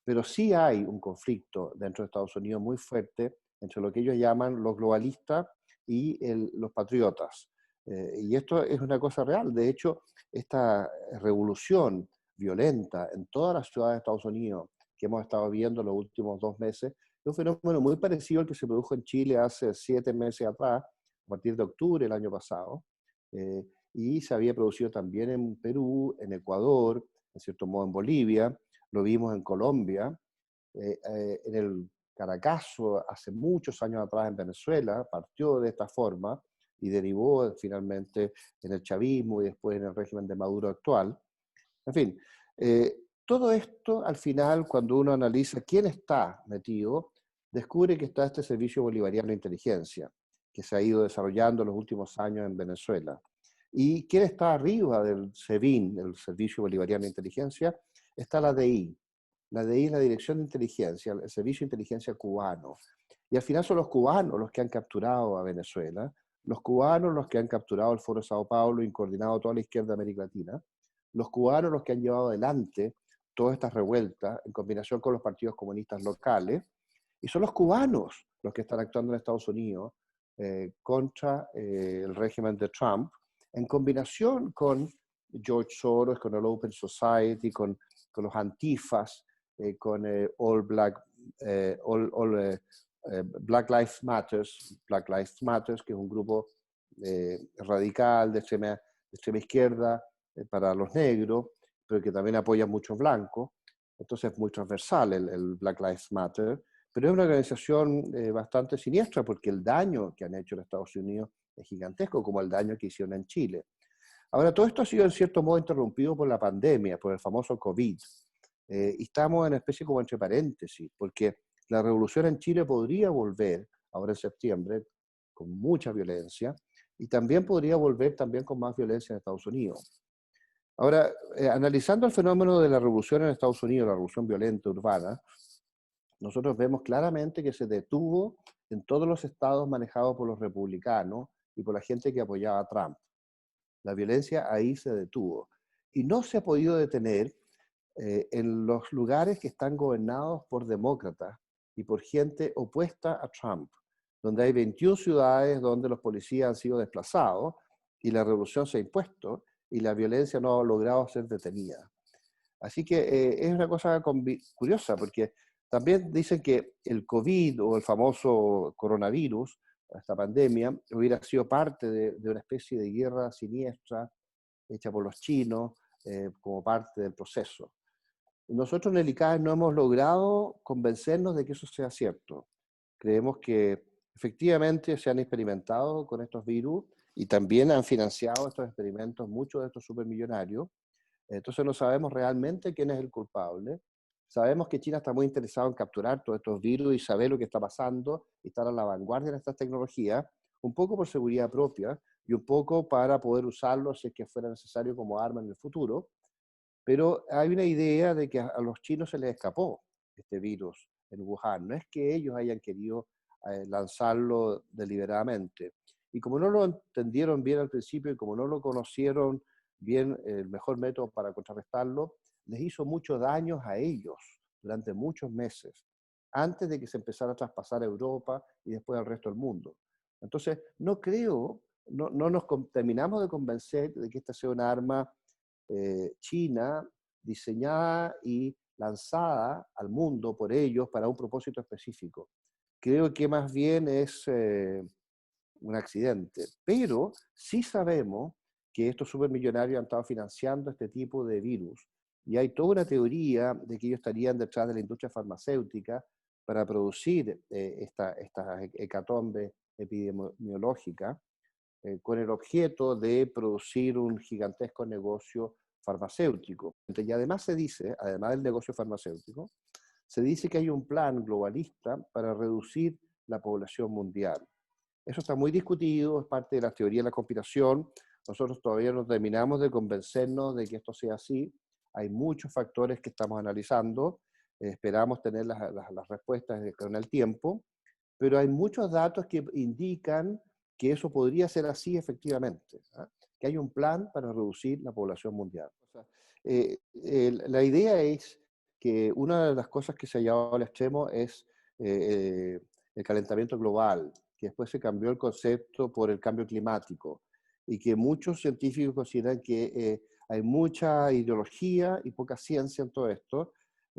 [SPEAKER 1] pero sí hay un conflicto dentro de Estados Unidos muy fuerte entre lo que ellos llaman los globalistas y los patriotas. Y esto es una cosa real. De hecho, esta revolución violenta en todas las ciudades de Estados Unidos que hemos estado viendo los últimos 2 meses, es un fenómeno muy parecido al que se produjo en Chile hace 7 meses atrás, a partir de octubre del año pasado, y se había producido también en Perú, en Ecuador, en cierto modo en Bolivia, lo vimos en Colombia, en el Caracazo hace muchos años atrás en Venezuela, partió de esta forma y derivó finalmente en el chavismo y después en el régimen de Maduro actual. En fin, todo esto al final, cuando uno analiza quién está metido, descubre que está este Servicio Bolivariano de Inteligencia, que se ha ido desarrollando en los últimos años en Venezuela. ¿Y quién está arriba del SEBIN, el Servicio Bolivariano de Inteligencia? Está la DI. La DI es la Dirección de Inteligencia, el Servicio de Inteligencia cubano. Y al final son los cubanos los que han capturado a Venezuela, los cubanos los que han capturado el Foro de Sao Paulo y coordinado toda la izquierda de América Latina, los cubanos los que han llevado adelante todas estas revueltas en combinación con los partidos comunistas locales, y son los cubanos los que están actuando en Estados Unidos contra el régimen de Trump, en combinación con George Soros, con el Open Society, con los antifas, con Black Lives Matters, que es un grupo radical de extrema izquierda para los negros, pero que también apoya a muchos blancos. Entonces es muy transversal el Black Lives Matter, pero es una organización bastante siniestra porque el daño que han hecho en Estados Unidos es gigantesco, como el daño que hicieron en Chile. Ahora, todo esto ha sido en cierto modo interrumpido por la pandemia, por el famoso COVID. Y estamos en una especie como entre paréntesis, porque la revolución en Chile podría volver ahora en septiembre con mucha violencia y también podría volver también con más violencia en Estados Unidos. Ahora, analizando el fenómeno de la revolución en Estados Unidos, la revolución violenta urbana, nosotros vemos claramente que se detuvo en todos los estados manejados por los republicanos y por la gente que apoyaba a Trump. La violencia ahí se detuvo. Y no se ha podido detener en los lugares que están gobernados por demócratas y por gente opuesta a Trump, donde hay 21 ciudades donde los policías han sido desplazados y la revolución se ha impuesto y la violencia no ha logrado ser detenida. Así que es una cosa curiosa, porque también dicen que el COVID o el famoso coronavirus, esta pandemia, hubiera sido parte de una especie de guerra siniestra hecha por los chinos como parte del proceso. Nosotros en el ICAE no hemos logrado convencernos de que eso sea cierto. Creemos que efectivamente se han experimentado con estos virus y también han financiado estos experimentos muchos de estos supermillonarios, Entonces no sabemos realmente quién es el culpable. Sabemos que China está muy interesado en capturar todos estos virus y saber lo que está pasando y estar a la vanguardia de estas tecnologías, un poco por seguridad propia y un poco para poder usarlos si es que fuera necesario como arma en el futuro. Pero hay una idea de que a los chinos se les escapó este virus en Wuhan. No es que ellos hayan querido lanzarlo deliberadamente. Y como no lo entendieron bien al principio y como no lo conocieron bien el mejor método para contrarrestarlo, les hizo mucho daño a ellos durante muchos meses, antes de que se empezara a traspasar a Europa y después al resto del mundo. Entonces, no creo, no nos terminamos de convencer de que esta sea una arma China, diseñada y lanzada al mundo por ellos para un propósito específico. Creo que más bien es un accidente, pero sí sabemos que estos supermillonarios han estado financiando este tipo de virus y hay toda una teoría de que ellos estarían detrás de la industria farmacéutica para producir esta hecatombe epidemiológica con el objeto de producir un gigantesco negocio farmacéutico. Y además se dice, además del negocio farmacéutico, se dice que hay un plan globalista para reducir la población mundial. Eso está muy discutido, es parte de la teoría de la conspiración. Nosotros todavía no terminamos de convencernos de que esto sea así. Hay muchos factores que estamos analizando. Esperamos tener las respuestas con el tiempo, pero hay muchos datos que indican que eso podría ser así efectivamente, ¿ah? Que hay un plan para reducir la población mundial. O sea, la idea es que una de las cosas que se ha llevado al extremo es el calentamiento global, que después se cambió el concepto por el cambio climático, y que muchos científicos consideran que hay mucha ideología y poca ciencia en todo esto,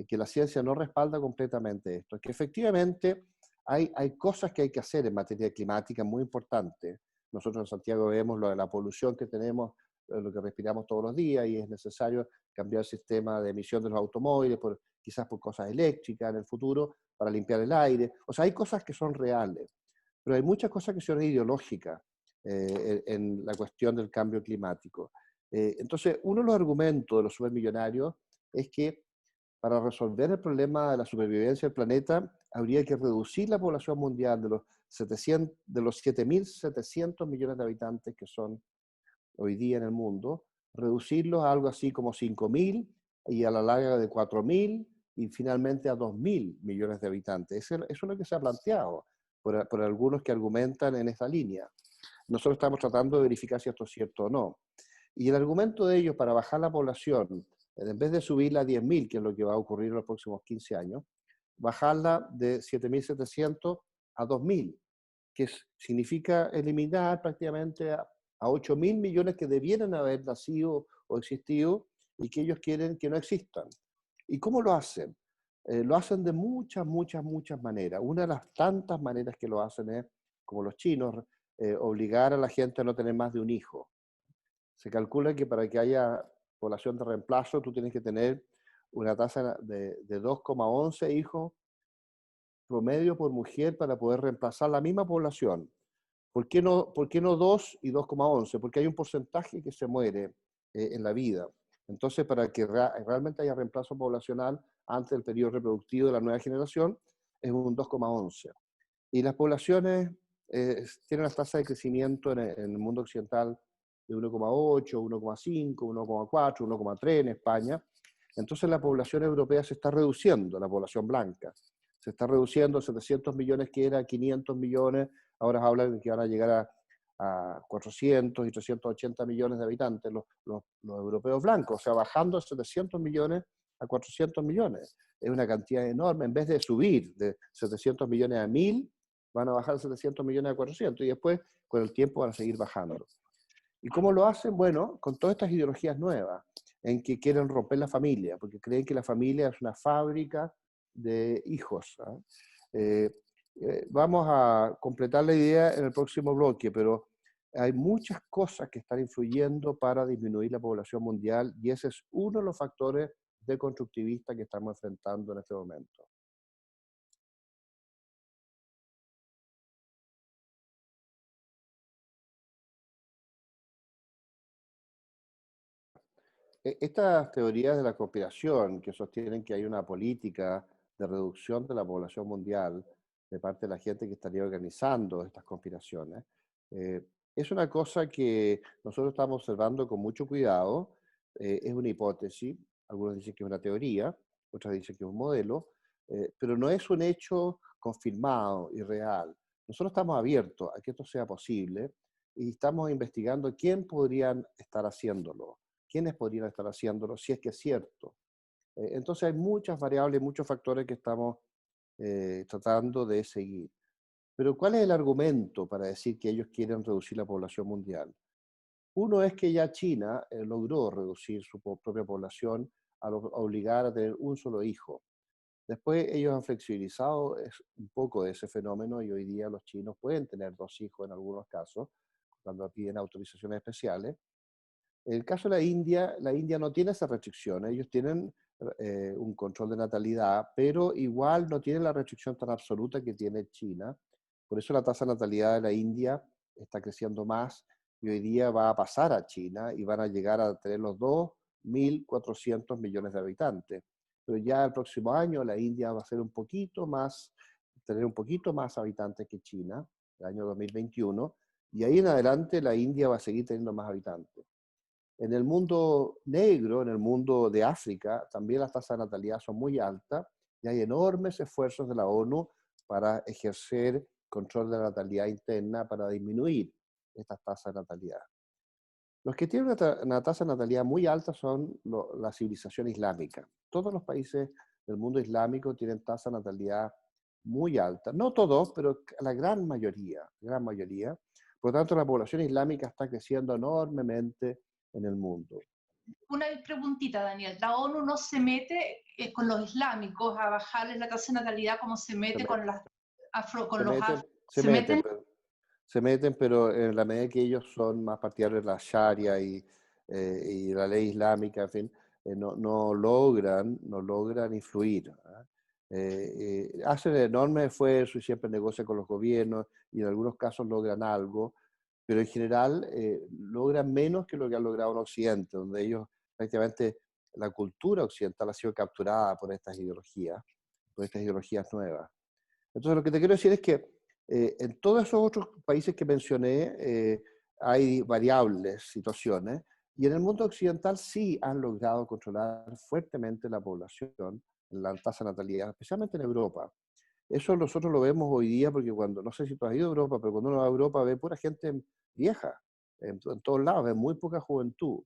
[SPEAKER 1] que la ciencia no respalda completamente esto, que efectivamente hay cosas que hay que hacer en materia climática muy importantes. Nosotros en Santiago vemos lo de la polución que tenemos, lo que respiramos todos los días, y es necesario cambiar el sistema de emisión de los automóviles, quizás por cosas eléctricas en el futuro, para limpiar el aire. O sea, hay cosas que son reales, pero hay muchas cosas que son ideológicas en la cuestión del cambio climático. Entonces, uno de los argumentos de los supermillonarios es que para resolver el problema de la supervivencia del planeta, habría que reducir la población mundial de los 7.700 millones de habitantes que son hoy día en el mundo, reducirlos a algo así como 5.000 y a la larga de 4.000 y finalmente a 2.000 millones de habitantes. Eso es lo que se ha planteado por algunos que argumentan en esta línea. Nosotros estamos tratando de verificar si esto es cierto o no. Y el argumento de ellos para bajar la población, en vez de subirla a 10.000, que es lo que va a ocurrir en los próximos 15 años, bajarla de 7.700 a 2.000, que significa eliminar prácticamente a 8.000 millones que debieran haber nacido o existido y que ellos quieren que no existan. ¿Y cómo lo hacen? Lo hacen de muchas maneras. Una de las tantas maneras que lo hacen es, como los chinos, obligar a la gente a no tener más de un hijo. Se calcula que para que haya población de reemplazo, tú tienes que tener una tasa de 2,11 hijos promedio por mujer para poder reemplazar la misma población. Por qué no 2 y 2,11? Porque hay un porcentaje que se muere en la vida. Entonces, para que realmente haya reemplazo poblacional antes del periodo reproductivo de la nueva generación, es un 2,11. Y las poblaciones tienen las tasas de crecimiento en el mundo occidental de 1,8, 1,5, 1,4, 1,3 en España. Entonces la población europea se está reduciendo, la población blanca. Se está reduciendo, 700 millones que era 500 millones, ahora hablan de que van a llegar a 400 y 380 millones de habitantes, los europeos blancos, o sea, bajando 700 millones a 400 millones. Es una cantidad enorme, en vez de subir de 700 millones a 1.000, van a bajar 700 millones a 400 y después con el tiempo van a seguir bajando. ¿Y cómo lo hacen? Bueno, con todas estas ideologías nuevas, en que quieren romper la familia, porque creen que la familia es una fábrica de hijos. ¿Ah? Vamos a completar la idea en el próximo bloque, pero hay muchas cosas que están influyendo para disminuir la población mundial y ese es uno de los factores deconstructivistas que estamos enfrentando en este momento. Estas teorías de la conspiración que sostienen que hay una política de reducción de la población mundial de parte de la gente que estaría organizando estas conspiraciones, es una cosa que nosotros estamos observando con mucho cuidado. Es una hipótesis, algunos dicen que es una teoría, otros dicen que es un modelo, pero no es un hecho confirmado y real. Nosotros estamos abiertos a que esto sea posible y estamos investigando quién podrían estar haciéndolo, quiénes podrían estar haciéndolo, si es que es cierto. Entonces hay muchas variables, muchos factores que estamos tratando de seguir. Pero ¿cuál es el argumento para decir que ellos quieren reducir la población mundial? Uno es que ya China logró reducir su propia población al obligar a tener un solo hijo. Después ellos han flexibilizado un poco de ese fenómeno y hoy día los chinos pueden tener dos hijos en algunos casos, cuando piden autorizaciones especiales. En el caso de la India no tiene esas restricciones. Ellos tienen un control de natalidad, pero igual no tienen la restricción tan absoluta que tiene China. Por eso la tasa de natalidad de la India está creciendo más y hoy día va a pasar a China y van a llegar a tener los 2.400 millones de habitantes. Pero ya el próximo año la India va a ser tener un poquito más habitantes que China, el año 2021, y ahí en adelante la India va a seguir teniendo más habitantes. En el mundo negro, en el mundo de África, también las tasas de natalidad son muy altas y hay enormes esfuerzos de la ONU para ejercer control de la natalidad interna para disminuir estas tasas de natalidad. Los que tienen una tasa de natalidad muy alta son la civilización islámica. Todos los países del mundo islámico tienen tasa de natalidad muy alta. No todos, pero la gran mayoría, gran mayoría. Por lo tanto, la población islámica está creciendo enormemente en el mundo.
[SPEAKER 2] Una preguntita, Daniel. La ONU no se mete con los islámicos a bajarles la tasa de natalidad como se
[SPEAKER 1] Se,
[SPEAKER 2] mete
[SPEAKER 1] me-
[SPEAKER 2] con, con
[SPEAKER 1] se
[SPEAKER 2] los
[SPEAKER 1] meten,
[SPEAKER 2] afro.
[SPEAKER 1] se
[SPEAKER 2] ¿Se
[SPEAKER 1] meten,
[SPEAKER 2] meten?
[SPEAKER 1] pero en la medida que ellos son más partidarios de la Sharia y la ley islámica, en fin, no logran influir. ¿Ah? Hacen enorme esfuerzo y siempre negocian con los gobiernos y en algunos casos logran algo, pero en general logran menos que lo que han logrado en Occidente, donde ellos prácticamente la cultura occidental ha sido capturada por estas ideologías nuevas. Entonces, lo que te quiero decir es que en todos esos otros países que mencioné hay variables, situaciones, y en el mundo occidental sí han logrado controlar fuertemente la población, la tasa de natalidad, especialmente en Europa. Eso nosotros lo vemos hoy día porque no sé si tú has ido a Europa, pero cuando uno va a Europa ve pura gente vieja, en todos lados, ve muy poca juventud.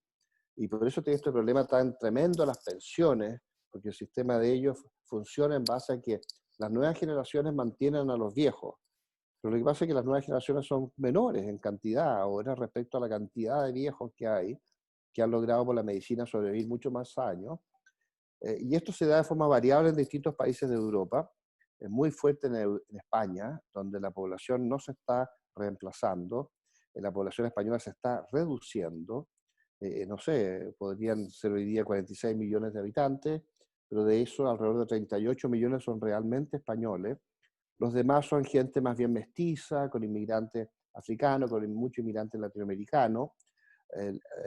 [SPEAKER 1] Y por eso tiene este problema tan tremendo las pensiones, porque el sistema de ellos funciona en base a que las nuevas generaciones mantienen a los viejos. Pero lo que pasa es que las nuevas generaciones son menores en cantidad, ahora respecto a la cantidad de viejos que hay, que han logrado por la medicina sobrevivir mucho más años. Y esto se da de forma variable en distintos países de Europa. Es muy fuerte en España, donde la población no se está reemplazando, la población española se está reduciendo. No sé, podrían ser hoy día 46 millones de habitantes, pero de eso alrededor de 38 millones son realmente españoles. Los demás son gente más bien mestiza, con inmigrantes africanos, con muchos inmigrantes latinoamericanos,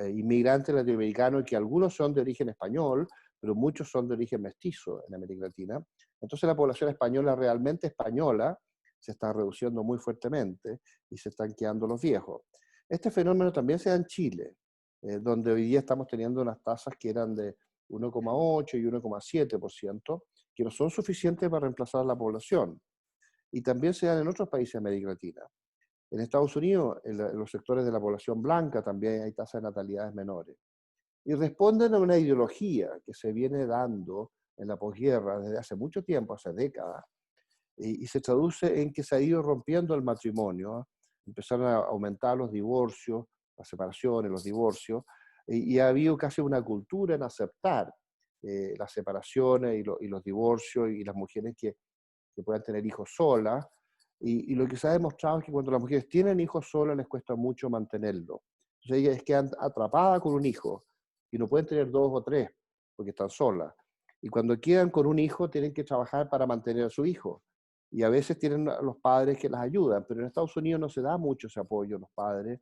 [SPEAKER 1] inmigrantes latinoamericanos que algunos son de origen español, pero muchos son de origen mestizo en América Latina. Entonces la población española realmente española se está reduciendo muy fuertemente y se están quedando los viejos. Este fenómeno también se da en Chile, donde hoy día estamos teniendo unas tasas que eran de 1,8 y 1,7%, que no son suficientes para reemplazar a la población. Y también se dan en otros países de América Latina. En Estados Unidos, en los sectores de la población blanca también hay tasas de natalidades menores. Y responden a una ideología que se viene dando en la posguerra desde hace mucho tiempo, hace décadas, y se traduce en que se ha ido rompiendo el matrimonio, empezaron a aumentar los divorcios, las separaciones, los divorcios, y ha habido casi una cultura en aceptar las separaciones y los divorcios y las mujeres que puedan tener hijos solas. Y lo que se ha demostrado es que cuando las mujeres tienen hijos solas les cuesta mucho mantenerlo. Entonces ellas quedan atrapadas con un hijo y no pueden tener dos o tres porque están solas. Y cuando quedan con un hijo tienen que trabajar para mantener a su hijo. Y a veces tienen a los padres que las ayudan, pero en Estados Unidos no se da mucho ese apoyo a los padres,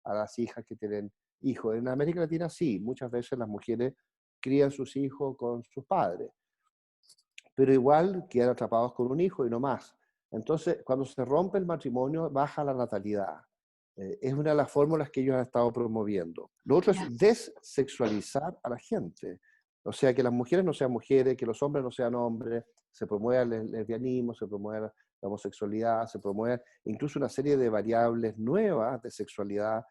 [SPEAKER 1] a las hijas que tienen hijos. En América Latina sí, muchas veces las mujeres crían sus hijos con sus padres, pero igual quedan atrapados con un hijo y no más. Entonces, cuando se rompe el matrimonio, baja la natalidad. Es una de las fórmulas que ellos han estado promoviendo. Lo otro
[SPEAKER 2] Ya.
[SPEAKER 1] es desexualizar a la gente. O sea, que las mujeres no sean mujeres, que los hombres no sean hombres, se promueve el lesbianismo, se promueve la homosexualidad, se promueve incluso una serie de variables nuevas de sexualidad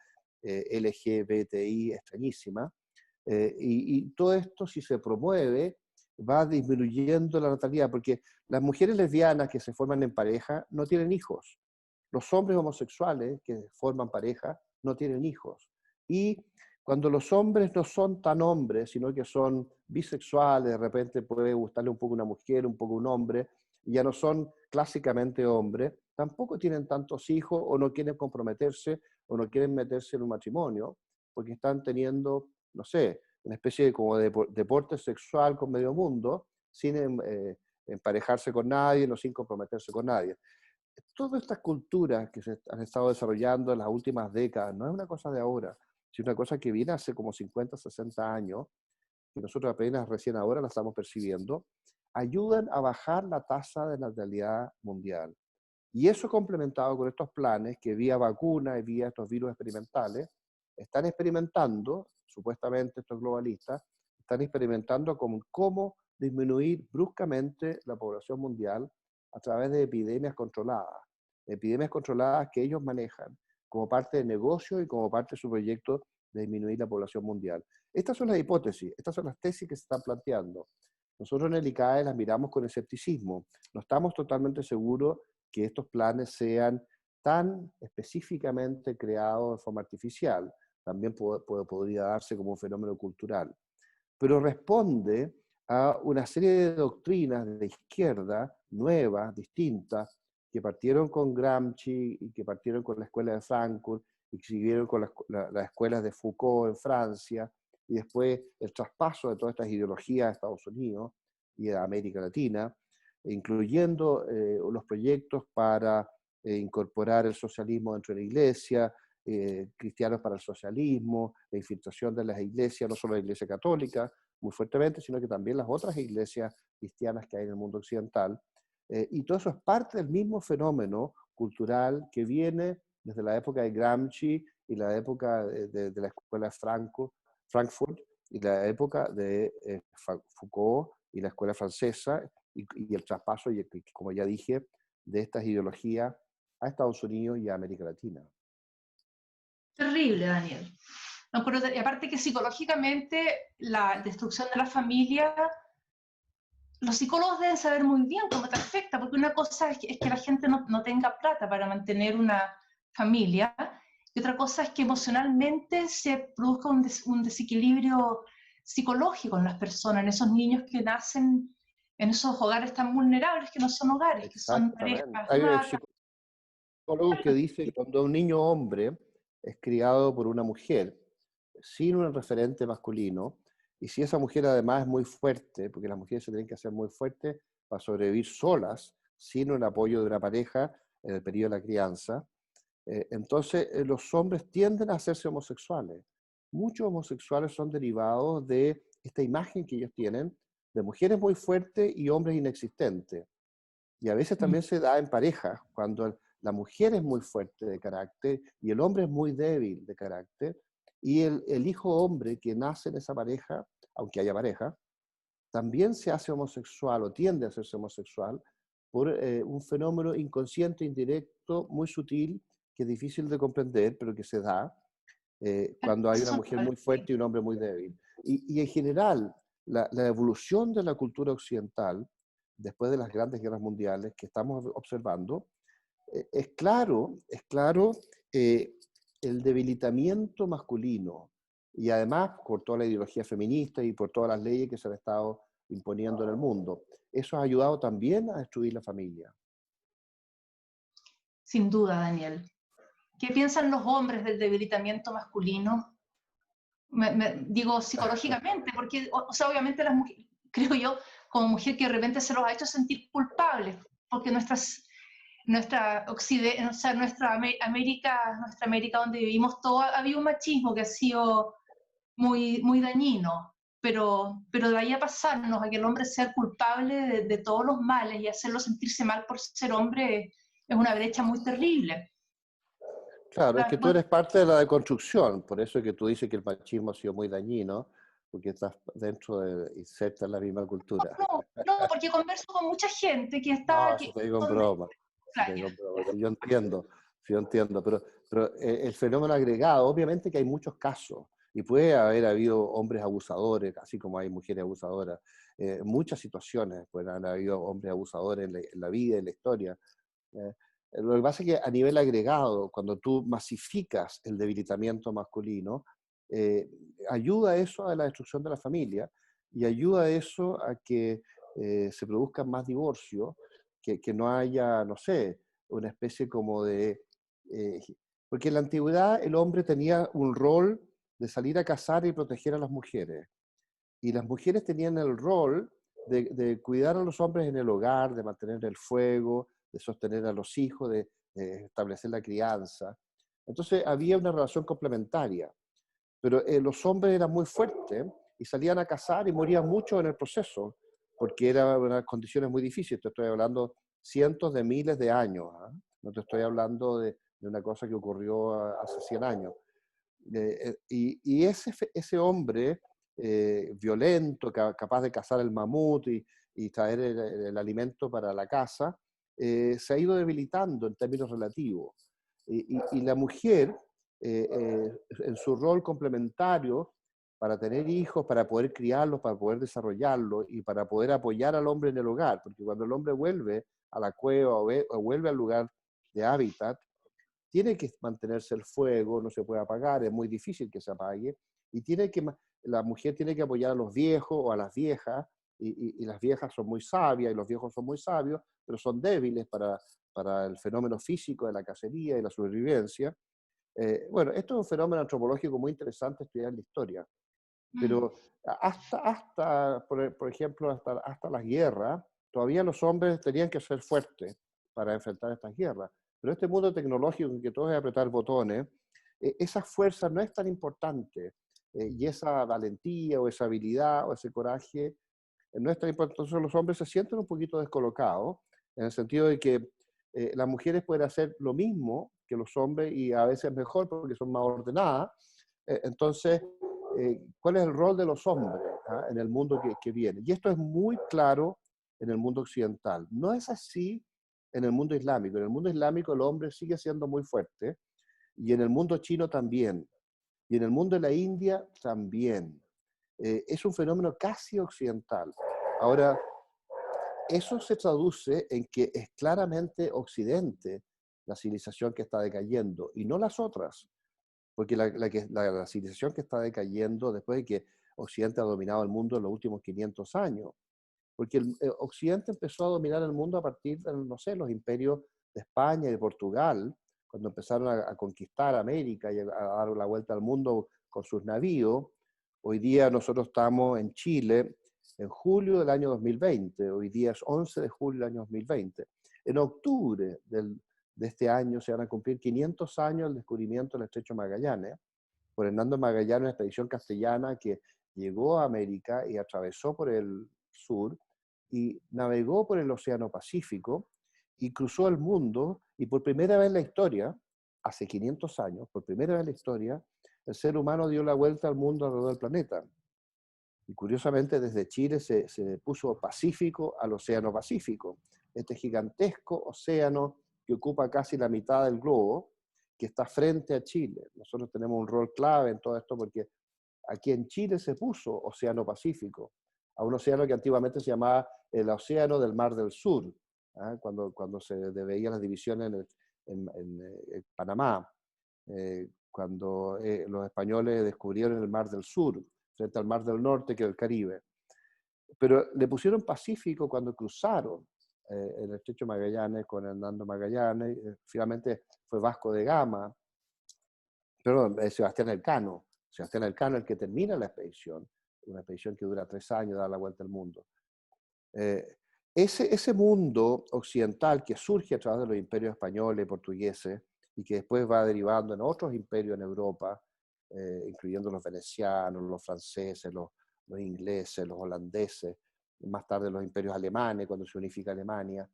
[SPEAKER 1] LGBTI extrañísima. Y todo esto, si se promueve, va disminuyendo la natalidad, porque las mujeres lesbianas que se forman en pareja no tienen hijos. Los hombres homosexuales que forman pareja no tienen hijos. Y cuando los hombres no son tan hombres, sino que son bisexuales, de repente puede gustarle un poco una mujer, un poco un hombre, y ya no son clásicamente hombres, tampoco tienen tantos hijos o no quieren comprometerse o no quieren meterse en un matrimonio, porque están teniendo, no sé, una especie de como de deporte sexual con medio mundo, sin emparejarse con nadie, no sin comprometerse con nadie. Todas estas culturas que se han estado desarrollando en las últimas décadas, no es una cosa de ahora, sino una cosa que viene hace como 50, 60 años, que nosotros apenas recién ahora la estamos percibiendo, ayudan a bajar la tasa de natalidad mundial. Y eso complementado con estos planes que vía vacuna y vía estos virus experimentales, están experimentando, supuestamente estos globalistas, están experimentando con cómo disminuir bruscamente la población mundial a través de epidemias controladas que ellos manejan como parte de negocio y como parte de su proyecto de disminuir la población mundial. Estas son las hipótesis, estas son las tesis que se están planteando. Nosotros en el ICAE las miramos con escepticismo. No estamos totalmente seguros que estos planes sean tan específicamente creados de forma artificial. También podría darse como un fenómeno cultural. Pero responde a una serie de doctrinas de izquierda nuevas, distintas, que partieron con Gramsci y que partieron con la escuela de Frankfurt y que siguieron con las escuelas de Foucault en Francia y después el traspaso de todas estas ideologías a Estados Unidos y a América Latina, incluyendo los proyectos para incorporar el socialismo dentro de la iglesia, cristianos para el socialismo, la infiltración de las iglesias, no solo la iglesia católica, muy fuertemente, sino que también las otras iglesias cristianas que hay en el mundo occidental. Y todo eso es parte del mismo fenómeno cultural que viene desde la época de Gramsci y la época de la escuela de Frankfurt y la época de Foucault y la escuela francesa y el traspaso, como ya dije, de estas ideologías a Estados Unidos y a América Latina.
[SPEAKER 2] Terrible, Daniel. No, pero y aparte que psicológicamente la destrucción de la familia, los psicólogos deben saber muy bien cómo te afecta, porque una cosa es que la gente no tenga plata para mantener una familia, y otra cosa es que emocionalmente se produzca un desequilibrio psicológico en las personas, en esos niños que nacen en esos hogares tan vulnerables que no son hogares, que son parejas
[SPEAKER 1] Exactamente. Hay
[SPEAKER 2] ratas.
[SPEAKER 1] psicólogos que dicen que cuando un niño hombre es criado por una mujer sin un referente masculino, y si esa mujer además es muy fuerte, porque las mujeres se tienen que hacer muy fuertes para sobrevivir solas, sin un apoyo de una pareja en el periodo de la crianza, entonces los hombres tienden a hacerse homosexuales. Muchos homosexuales son derivados de esta imagen que ellos tienen de mujeres muy fuertes y hombres inexistentes. Y a veces también se da en pareja, cuando la mujer es muy fuerte de carácter y el hombre es muy débil de carácter, y el hijo hombre que nace en esa pareja, aunque haya pareja, también se hace homosexual o tiende a hacerse homosexual por un fenómeno inconsciente, indirecto, muy sutil, que es difícil de comprender, pero que se da cuando hay una mujer muy fuerte y un hombre muy débil. Y en general, la evolución de la cultura occidental, después de las grandes guerras mundiales que estamos observando, es claro el debilitamiento masculino y además por toda la ideología feminista y por todas las leyes que se han estado imponiendo en el mundo. Eso ha ayudado también a destruir la familia.
[SPEAKER 2] Sin duda, Daniel. ¿Qué piensan los hombres del debilitamiento masculino? Digo psicológicamente, porque, o sea, obviamente las mujeres, creo yo, como mujer que de repente se los ha hecho sentir culpables, porque o sea, nuestra América donde vivimos todo, había un machismo que ha sido muy dañino, pero de ahí a pasarnos a que el hombre sea culpable de todos los males y hacerlo sentirse mal por ser hombre es una brecha muy terrible.
[SPEAKER 1] Claro, es
[SPEAKER 2] La-
[SPEAKER 1] que tú eres parte de la deconstrucción, por eso es que tú dices que el machismo ha sido muy dañino, porque estás dentro de, inserta en la misma cultura.
[SPEAKER 2] no, porque converso con mucha gente que está,
[SPEAKER 1] No, eso te digo en
[SPEAKER 2] son de
[SPEAKER 1] broma, eso te
[SPEAKER 2] extraña.
[SPEAKER 1] digo en broma, sí, yo entiendo, pero el fenómeno agregado, obviamente que hay muchos casos, y puede haber habido hombres abusadores, así como hay mujeres abusadoras, muchas situaciones, pueden haber habido hombres abusadores en la vida, en la historia. eh, lo que pasa es que a nivel agregado, cuando tú masificas el debilitamiento masculino, eh, ayuda eso a la destrucción de la familia y ayuda eso a que se produzcan más divorcios, que no haya, no sé, una especie como de... eh, porque en la antigüedad el hombre tenía un rol de salir a cazar y proteger a las mujeres. Y las mujeres tenían el rol de cuidar a los hombres en el hogar, de mantener el fuego, de sostener a los hijos, de establecer la crianza. Entonces había una relación complementaria, pero los hombres eran muy fuertes y salían a cazar y morían mucho en el proceso, porque eran unas condiciones muy difíciles. Te estoy hablando cientos de miles de años, ¿ah? No te estoy hablando de una cosa que ocurrió hace 100 años. Y ese hombre violento, capaz de cazar el mamut y traer el alimento para la casa, se ha ido debilitando en términos relativos. Y la mujer, en su rol complementario, para tener hijos, para poder criarlos, para poder desarrollarlos y para poder apoyar al hombre en el hogar, porque cuando el hombre vuelve a la cueva o vuelve al lugar de hábitat, tiene que mantenerse el fuego, no se puede apagar, es muy difícil que se apague, y la mujer tiene que apoyar a los viejos o a las viejas, y las viejas son muy sabias y los viejos son muy sabios, pero son débiles para el fenómeno físico de la cacería y la supervivencia. Bueno, esto es un fenómeno antropológico muy interesante estudiar en la historia,
[SPEAKER 2] Mm,
[SPEAKER 1] pero por ejemplo, hasta las guerras, todavía los hombres tenían que ser fuertes para enfrentar estas guerras. Pero este mundo tecnológico en que todo es apretar botones, esa fuerza no es tan importante. Y esa valentía o esa habilidad o ese coraje no es tan importante. Entonces los hombres se sienten un poquito descolocados, en el sentido de que las mujeres pueden hacer lo mismo que los hombres y a veces mejor porque son más ordenadas. Entonces, ¿cuál es el rol de los hombres en el mundo que viene? Y esto es muy claro en el mundo occidental. No es así en el mundo islámico. En el mundo islámico el hombre sigue siendo muy fuerte y en el mundo chino también. Y en el mundo de la India también. Es un fenómeno casi occidental. Ahora, eso se traduce en que es claramente Occidente la civilización que está decayendo y no las otras. Porque la civilización que está decayendo después de que Occidente ha dominado el mundo en los últimos 500 años. Porque Occidente empezó a dominar el mundo a partir de, no sé, los imperios de España y de Portugal, cuando empezaron a conquistar América y a dar la vuelta al mundo con sus navíos. Hoy día nosotros estamos en Chile en julio del año 2020, hoy día es 11 de julio del año 2020. En octubre de este año se van a cumplir 500 años del descubrimiento del Estrecho Magallanes, por Hernando Magallanes, una expedición castellana que llegó a América y atravesó por el sur y navegó por el Océano Pacífico y cruzó el mundo y por primera vez en la historia, hace 500 años, por primera vez en la historia, el ser humano dio la vuelta al mundo alrededor del planeta. Y curiosamente desde Chile se puso Pacífico al Océano Pacífico, este gigantesco océano que ocupa casi la mitad del globo, que está frente a Chile. Nosotros tenemos un rol clave en todo esto porque aquí en Chile se puso Océano Pacífico, a un océano que antiguamente se llamaba el Océano del Mar del Sur, ¿ah? Cuando se veían las divisiones en Panamá, cuando los españoles descubrieron el Mar del Sur, frente al Mar del Norte, que es el Caribe. Pero le pusieron Pacífico cuando cruzaron el Estrecho Magallanes con Hernando Magallanes, finalmente fue Vasco de Gama, perdón, Sebastián Elcano. Sebastián Elcano el que termina la expedición, una expedición que dura 3 años, da la vuelta al mundo. Eh, ese mundo occidental que surge a través de los imperios españoles y portugueses y que después va derivando en otros imperios en Europa, incluyendo los venecianos, los franceses, los ingleses, los holandeses, más tarde los imperios alemanes, cuando se unifica Alemania,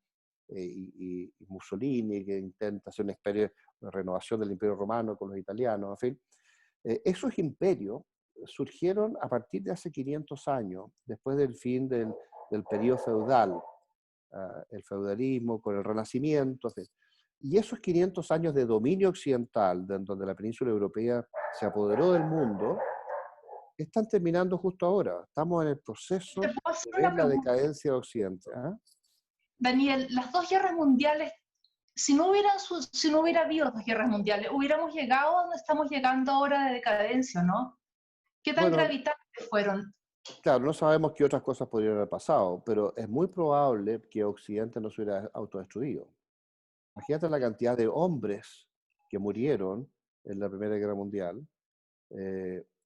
[SPEAKER 1] y Mussolini, que intenta hacer una renovación del imperio romano con los italianos, en fin. Esos imperios surgieron a partir de hace 500 años, después del fin del periodo feudal, el feudalismo con el Renacimiento. Y esos 500 años de dominio occidental, donde la península europea se apoderó del mundo, están terminando justo ahora. Estamos en el
[SPEAKER 2] Te
[SPEAKER 1] proceso
[SPEAKER 2] puedo hacer
[SPEAKER 1] de ver
[SPEAKER 2] una
[SPEAKER 1] la
[SPEAKER 2] pregunta,
[SPEAKER 1] decadencia de Occidente. ¿Ah?
[SPEAKER 2] Daniel, las dos guerras mundiales, si no hubiera habido dos guerras mundiales, hubiéramos llegado a donde estamos llegando ahora de decadencia, ¿no? ¿Qué tan
[SPEAKER 1] Bueno,
[SPEAKER 2] gravitantes fueron?
[SPEAKER 1] claro, no sabemos qué otras cosas podrían haber pasado, pero es muy probable que Occidente no se hubiera autodestruido. Imagínate la cantidad de hombres que murieron en la Primera Guerra Mundial,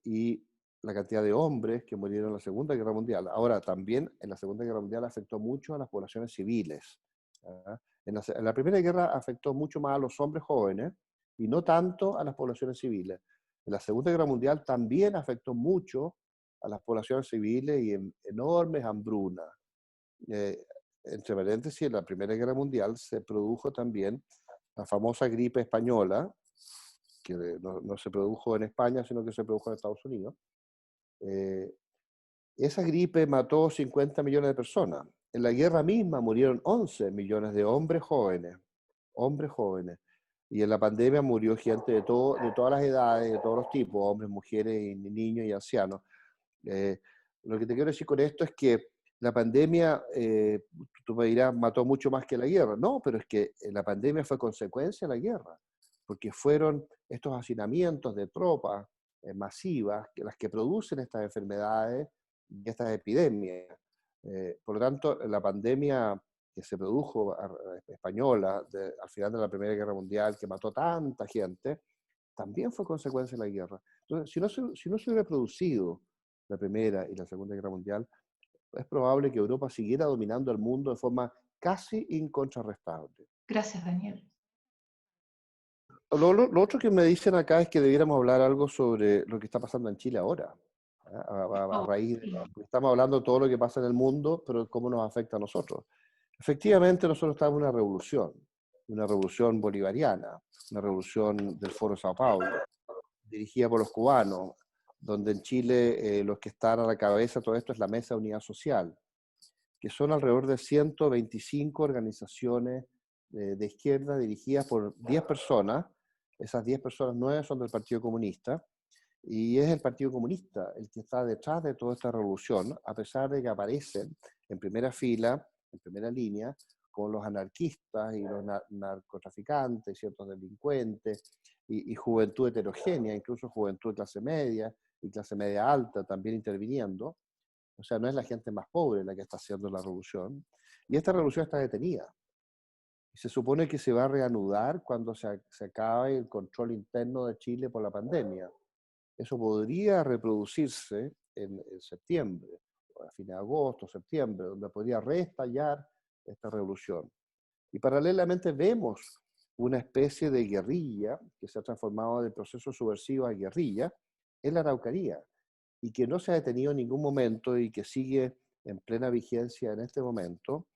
[SPEAKER 1] y la cantidad de hombres que murieron en la Segunda Guerra Mundial. Ahora, también en la Segunda Guerra Mundial afectó mucho a las poblaciones civiles. ¿Ah? En la Primera Guerra afectó mucho más a los hombres jóvenes y no tanto a las poblaciones civiles. En la Segunda Guerra Mundial también afectó mucho a las poblaciones civiles y en enormes hambrunas. Eh, Entre paréntesis, en la Primera Guerra Mundial se produjo también la famosa gripe española, que no se produjo en España, sino que se produjo en Estados Unidos. Eh, Esa gripe mató 50 millones de personas. En la guerra misma murieron 11 millones de hombres jóvenes. Hombres jóvenes. Y en la pandemia murió gente de todas las edades, de todos los tipos, hombres, mujeres, y niños y ancianos. Eh, lo que te quiero decir con esto es que la pandemia, tú me dirás, mató mucho más que la guerra. No, pero es que la pandemia fue consecuencia de la guerra, porque fueron estos hacinamientos de tropas masivas las que producen estas enfermedades y estas epidemias. Por lo tanto, la pandemia que se produjo española al final de la Primera Guerra Mundial, que mató tanta gente, también fue consecuencia de la guerra. Entonces, si no se hubiera producido la Primera y la Segunda Guerra Mundial, es probable que Europa siguiera dominando el mundo de forma casi incontrarrestable.
[SPEAKER 2] Gracias, Daniel.
[SPEAKER 1] Lo otro que me dicen acá es que debiéramos hablar algo sobre lo que está pasando en Chile ahora. A
[SPEAKER 2] Oh,
[SPEAKER 1] raíz de,
[SPEAKER 2] sí.
[SPEAKER 1] estamos hablando de todo lo que pasa en el mundo, pero cómo nos afecta a nosotros. Efectivamente, nosotros estamos en una revolución bolivariana, una revolución del Foro Sao Paulo, dirigida por los cubanos, donde en Chile los que están a la cabeza de todo esto es la Mesa de Unidad Social, que son alrededor de 125 organizaciones de izquierda dirigidas por 10 personas. Esas 10 personas, 9 son del Partido Comunista, y es el Partido Comunista el que está detrás de toda esta revolución, a pesar de que aparecen en primera fila, en primera línea, con los anarquistas y los narcotraficantes, ciertos delincuentes, y juventud heterogénea, incluso juventud de clase media y clase media alta también interviniendo. O sea, no es la gente más pobre la que está haciendo la revolución. Y esta revolución está detenida. Y se supone que se va a reanudar cuando se acabe el control interno de Chile por la pandemia. Eso podría reproducirse en septiembre, a fines de agosto, septiembre, donde podría reestallar esta revolución. Y paralelamente vemos una especie de guerrilla que se ha transformado de proceso subversivo a guerrilla en la Araucanía y que no se ha detenido en ningún momento y que sigue en plena vigencia en este momento,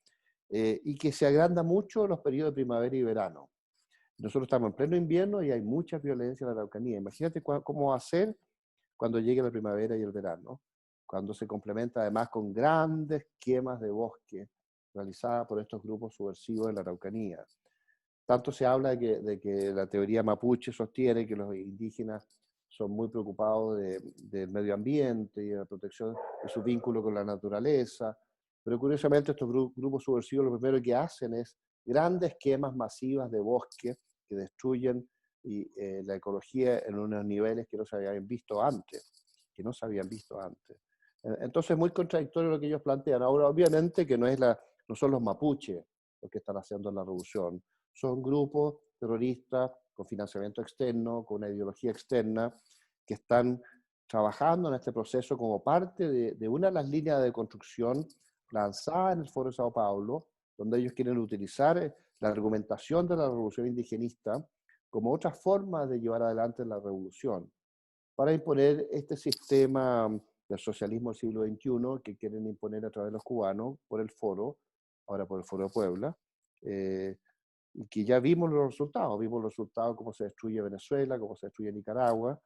[SPEAKER 1] y que se agranda mucho en los periodos de primavera y verano. Nosotros estamos en pleno invierno y hay mucha violencia en la Araucanía. Imagínate cómo va a ser cuando llegue la primavera y el verano, cuando se complementa además con grandes quemas de bosque realizadas por estos grupos subversivos en la Araucanía. Tanto se habla de que la teoría mapuche sostiene que los indígenas son muy preocupados del medio ambiente y de la protección de su vínculo con la naturaleza, pero curiosamente estos grupos subversivos lo primero que hacen es grandes quemas masivas de bosque que destruyen la ecología en unos niveles que no se habían visto antes, Entonces es muy contradictorio lo que ellos plantean. Ahora, obviamente que no son los mapuches los que están haciendo la revolución, son grupos terroristas con financiamiento externo, con una ideología externa, que están trabajando en este proceso como parte de una de las líneas de construcción lanzada en el Foro de Sao Paulo, donde ellos quieren utilizar la argumentación de la revolución indigenista como otra forma de llevar adelante la revolución, para imponer este sistema del socialismo del siglo XXI que quieren imponer a través de los cubanos por el foro, ahora por el Foro de Puebla, y que ya vimos los resultados, cómo se destruye Venezuela, cómo se destruye Nicaragua,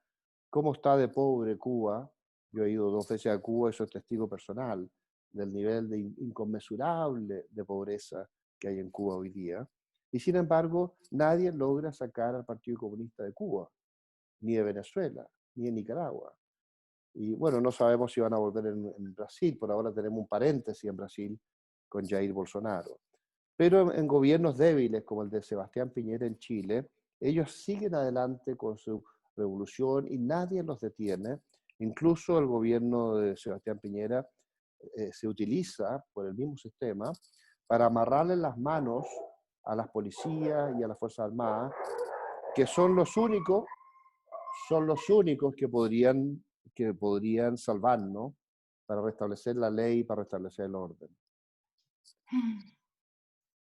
[SPEAKER 1] cómo está de pobre Cuba. Yo he ido 2 veces a Cuba y soy testigo personal del nivel de inconmensurable de pobreza que hay en Cuba hoy día. Y sin embargo, nadie logra sacar al Partido Comunista de Cuba, ni de Venezuela, ni de Nicaragua. Y bueno, no sabemos si van a volver en Brasil, por ahora tenemos un paréntesis en Brasil con Jair Bolsonaro. Pero en gobiernos débiles como el de Sebastián Piñera en Chile, ellos siguen adelante con su revolución y nadie los detiene. Incluso el gobierno de Sebastián Piñera se utiliza por el mismo sistema para amarrarle las manos a las policías y a las Fuerzas Armadas, que son los únicos que podrían salvarnos para restablecer la ley, para restablecer el orden.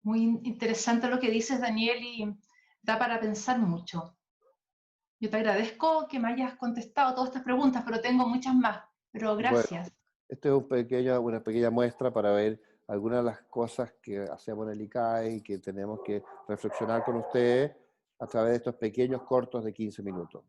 [SPEAKER 2] Muy interesante lo que dices, Daniel, y da para pensar mucho. Yo te agradezco que me hayas contestado todas estas preguntas, pero tengo muchas más. Pero
[SPEAKER 1] Bueno,
[SPEAKER 2] gracias.
[SPEAKER 1] esto es una pequeña muestra para ver algunas de las cosas que hacemos en el ICAE y que tenemos que reflexionar con ustedes a través de estos pequeños cortos de 15 minutos.